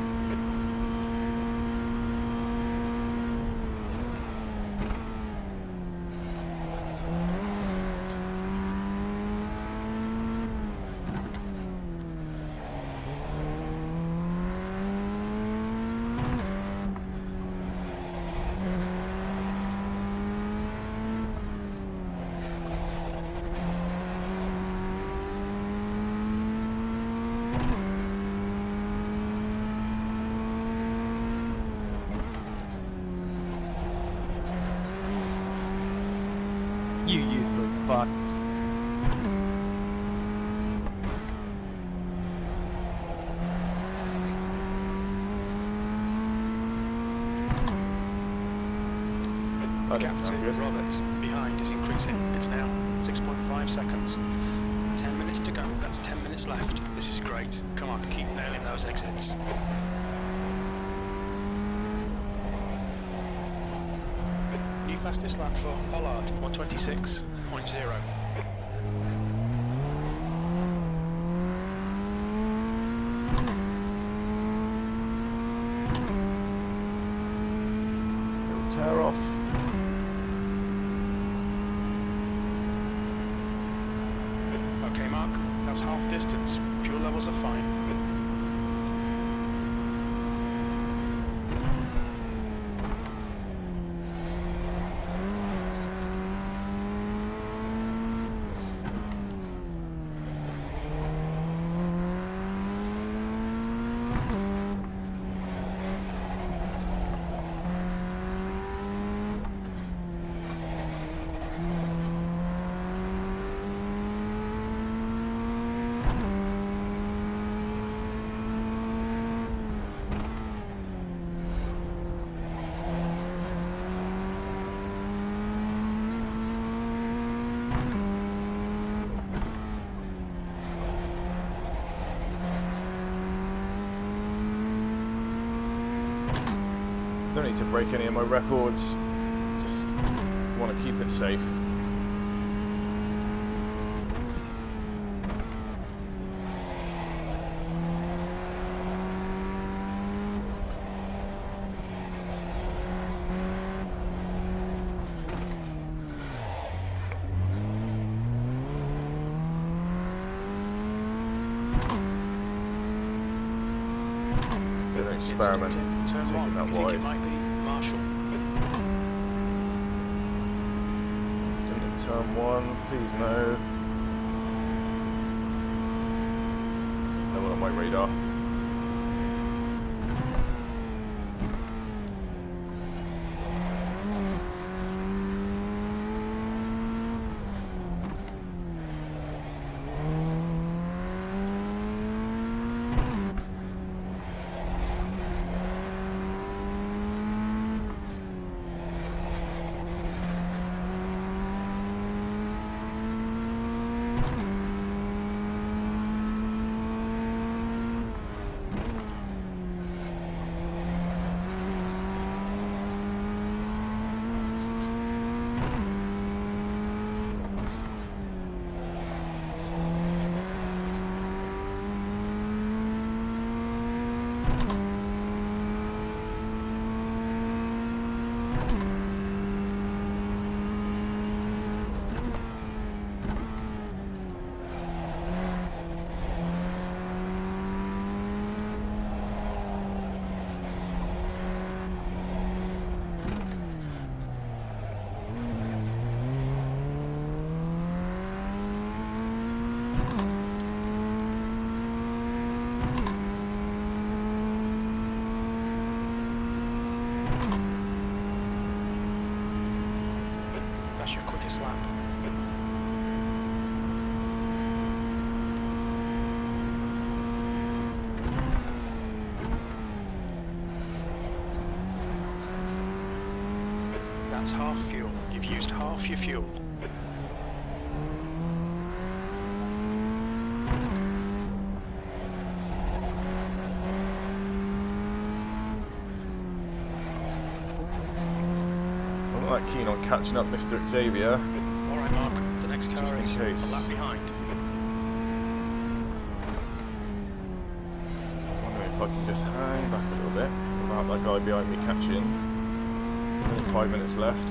You useless fuck. That Gap didn't to sound good. Robert behind is increasing. It's now 6.5 seconds. 10 minutes to go. That's 10 minutes left. This is great. Come on, keep nailing those exits. New fastest lap for Pollard, 126.0. Little tear off. Okay, Mark, that's half distance. Fuel levels are fine. Don't need to break any of my records. Just want to keep it safe. Bit of an experiment. Turn Taking one. that You think wide. it might be Marshall? In turn one, please no. No one on my radar. That's your quickest lap. That's half fuel. You've used half your fuel. I'm not that keen on catching up Mr. Xavier. Alright, Mark, the next Just car in is case. a lap behind. if I can just hang back a little bit without that guy behind me catching. Only 5 minutes left.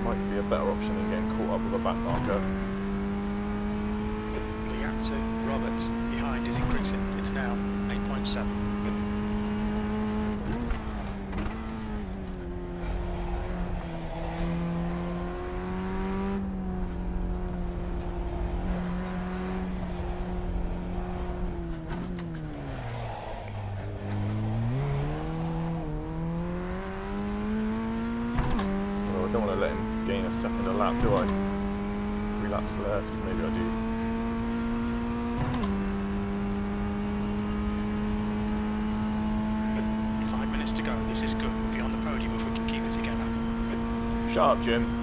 Might be a better option than getting caught up with a back marker. The gap to Robert behind is increasing. It's now 8.7. I don't want to let him gain a second a lap, do I? 3 laps left, maybe I do. To go. This is good. We'll be on the podium if we can keep it together. Shut up, Jim.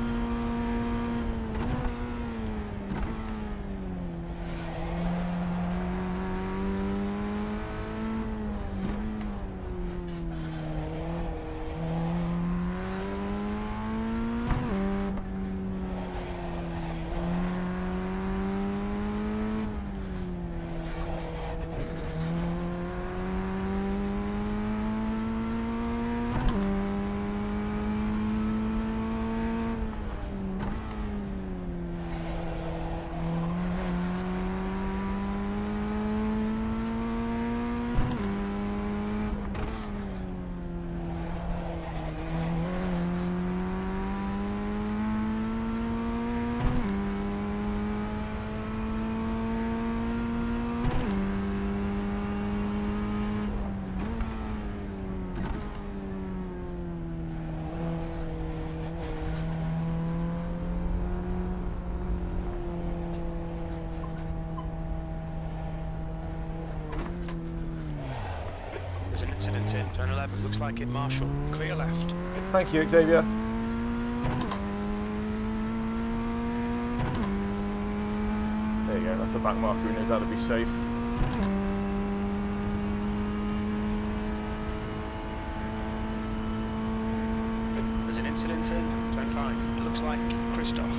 There's an incident in turn 11. Looks like it, Marshall. Clear left. Thank you, Xavier. There you go, that's a back marker who knows how to be safe. There's an incident in turn 5. It looks like Christoph.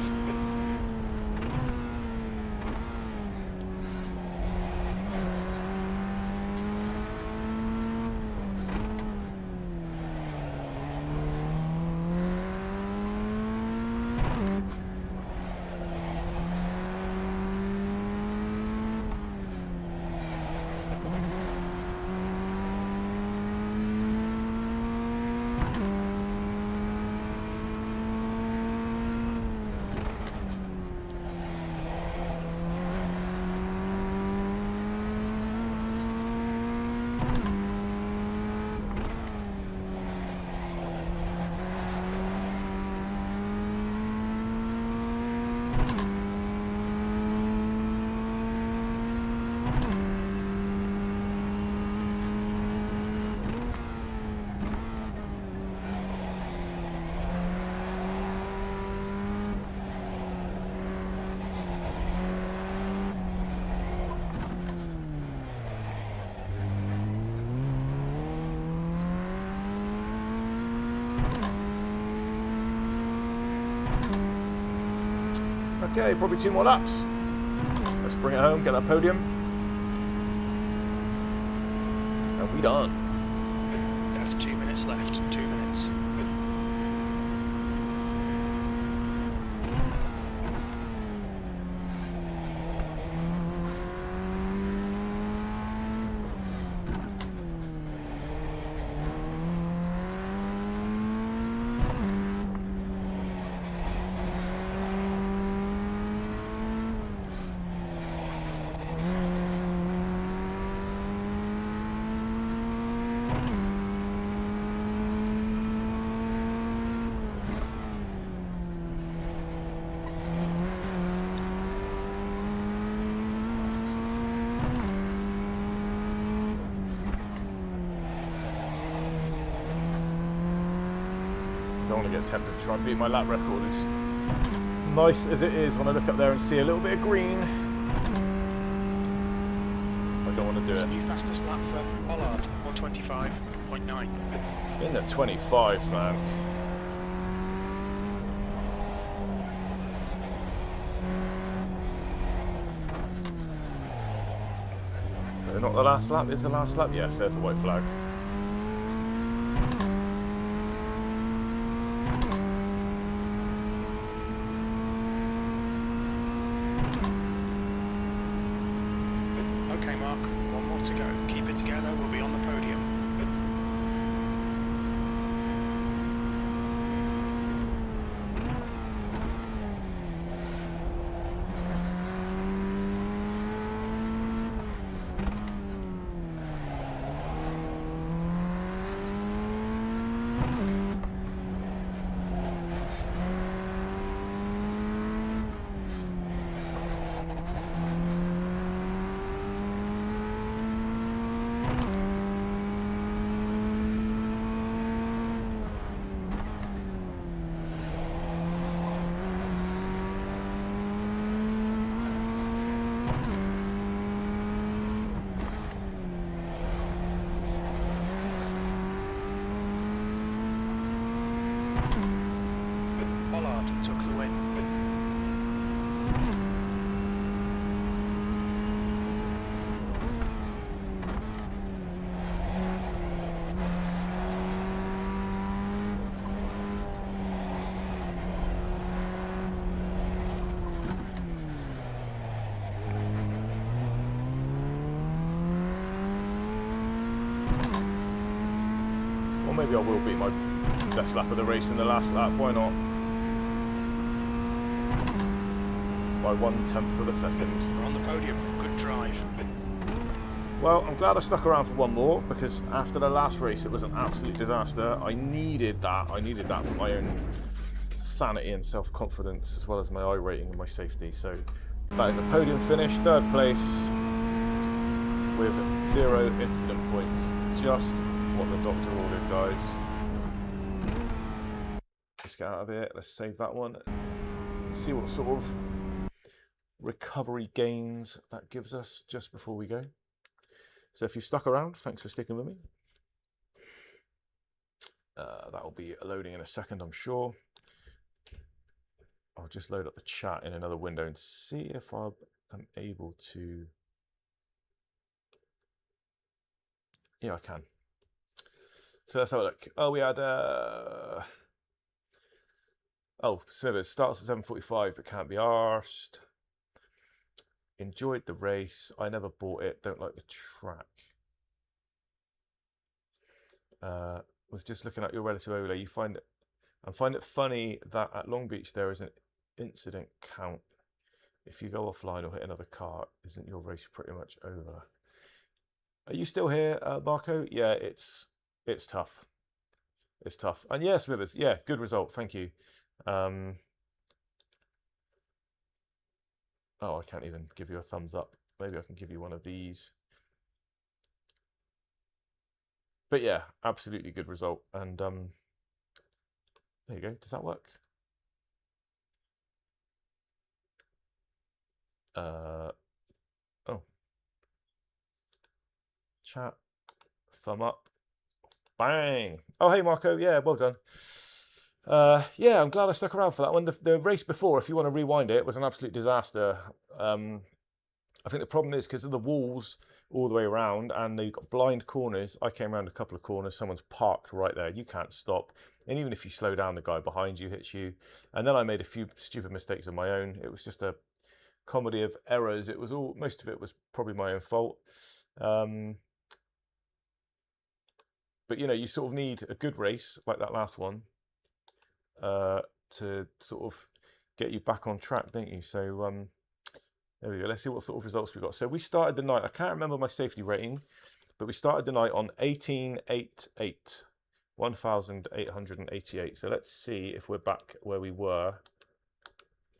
Okay, probably 2 more laps. Let's bring it home, get that podium. And we done. That's 2 minutes left. 2 minutes. Don't want to get tempted to try and beat my lap record. As nice as it is when I look up there and see a little bit of green, I don't want to do It's it. a new fastest lap for Pollard, 125.9. In the 25s, man. They're not the last lap. Is the last lap? Yes, there's the white flag. Okay, Mark, one more to go. Keep it together, we'll be on the podium. Took the win. Or maybe I will beat my best lap of the race in the last lap. Why not? By 1/10 of a second. We're on the podium. Good drive. Well, I'm glad I stuck around for one more, because after the last race it was an absolute disaster. I needed that. I needed that for my own sanity and self-confidence, as well as my iRating and my safety. So that is a podium finish, 3rd place with 0 incident points. Just what the doctor ordered, guys. Let's get out of here. Let's save that one. See what sort of recovery gains that gives us just before we go. So if you stuck around, thanks for sticking with me. That will be loading in a second, I'm sure. I'll just load up the chat in another window and see if I am able to. Yeah, I can. So let's have a look. Oh, we had oh, Smithers starts at 7:45 but can't be arsed. Enjoyed the race. I never bought it. Don't like the track. Was just looking at your relative overlay. I find it funny that at Long Beach there is an incident count. If you go offline or hit another car, isn't your race pretty much over? Are you still here, Marco? Yeah, it's tough. It's tough. And yeah, Smithers, yeah, good result. Thank you. Oh, I can't even give you a thumbs up. Maybe I can give you one of these. But yeah, absolutely good result. And there you go. Does that work? Oh. Chat. Thumb up. Bang. Oh, hey, Marco. Yeah, well done. Yeah, I'm glad I stuck around for that one. The race before, if you want to rewind it, was an absolute disaster. I think the problem is because of the walls all the way around and they've got blind corners. I came around a couple of corners. Someone's parked right there. You can't stop. And even if you slow down, the guy behind you hits you. And then I made a few stupid mistakes of my own. It was just a comedy of errors. It was most of it was probably my own fault. But you know, you sort of need a good race like that last one to sort of get you back on track, don't you? So there we go. Let's see what sort of results we got. So we started the night. I can't remember my safety rating, but we started the night on 1888, 1,888. So let's see if we're back where we were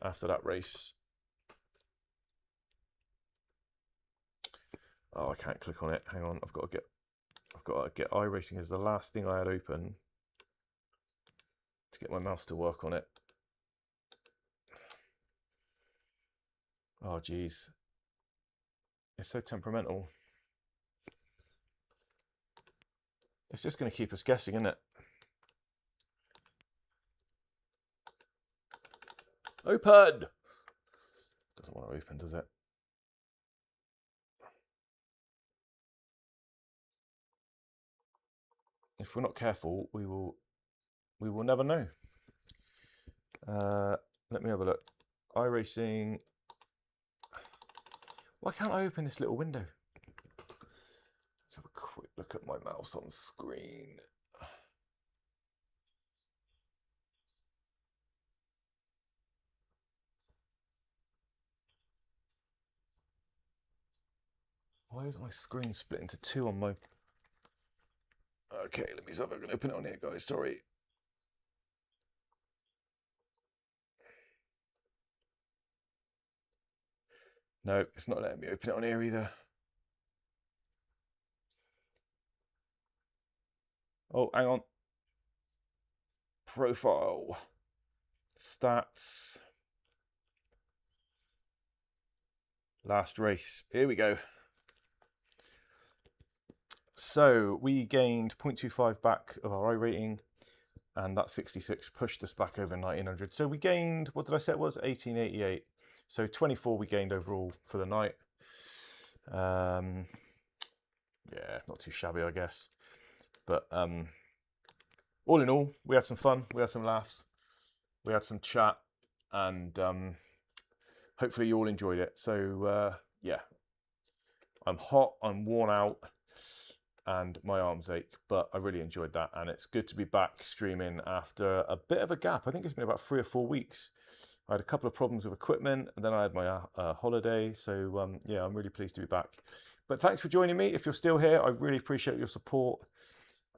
after that race. Oh, I can't click on it. Hang on. I've got to get iRacing as the last thing I had open to get my mouse to work on it. Oh, geez. It's so temperamental. It's just going to keep us guessing, isn't it? Open! Doesn't want to open, does it? if we're not careful, we will never know. Let me have a look. iRacing. Why can't I open this little window? Let's have a quick look at my mouse on screen. Why is my screen split into two on my... Okay, let me see if I can open it on here, guys. Sorry. No, it's not letting me open it on here either. Oh, hang on. Profile. Stats. Last race. Here we go. So we gained 0.25 back of our iRating, and that 66 pushed us back over 1900. So we gained, what did I say it was? 1888. So 24 we gained overall for the night. Yeah, not too shabby, I guess. But all in all, we had some fun. We had some laughs. We had some chat, and hopefully you all enjoyed it. So yeah, I'm hot, I'm worn out, and my arms ache, but I really enjoyed that, and it's good to be back streaming after a bit of a gap. I think it's been about 3 or 4 weeks. I had a couple of problems with equipment, and then I had my holiday, so yeah, I'm really pleased to be back. But thanks for joining me. If you're still here, I really appreciate your support,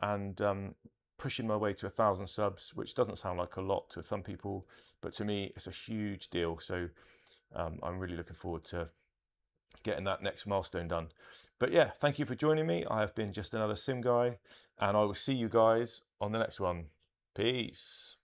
and pushing my way to 1,000 subs, which doesn't sound like a lot to some people, but to me, it's a huge deal. So I'm really looking forward to getting that next milestone done. But yeah, thank you for joining me. I have been just another sim guy, and I will see you guys on the next one. Peace.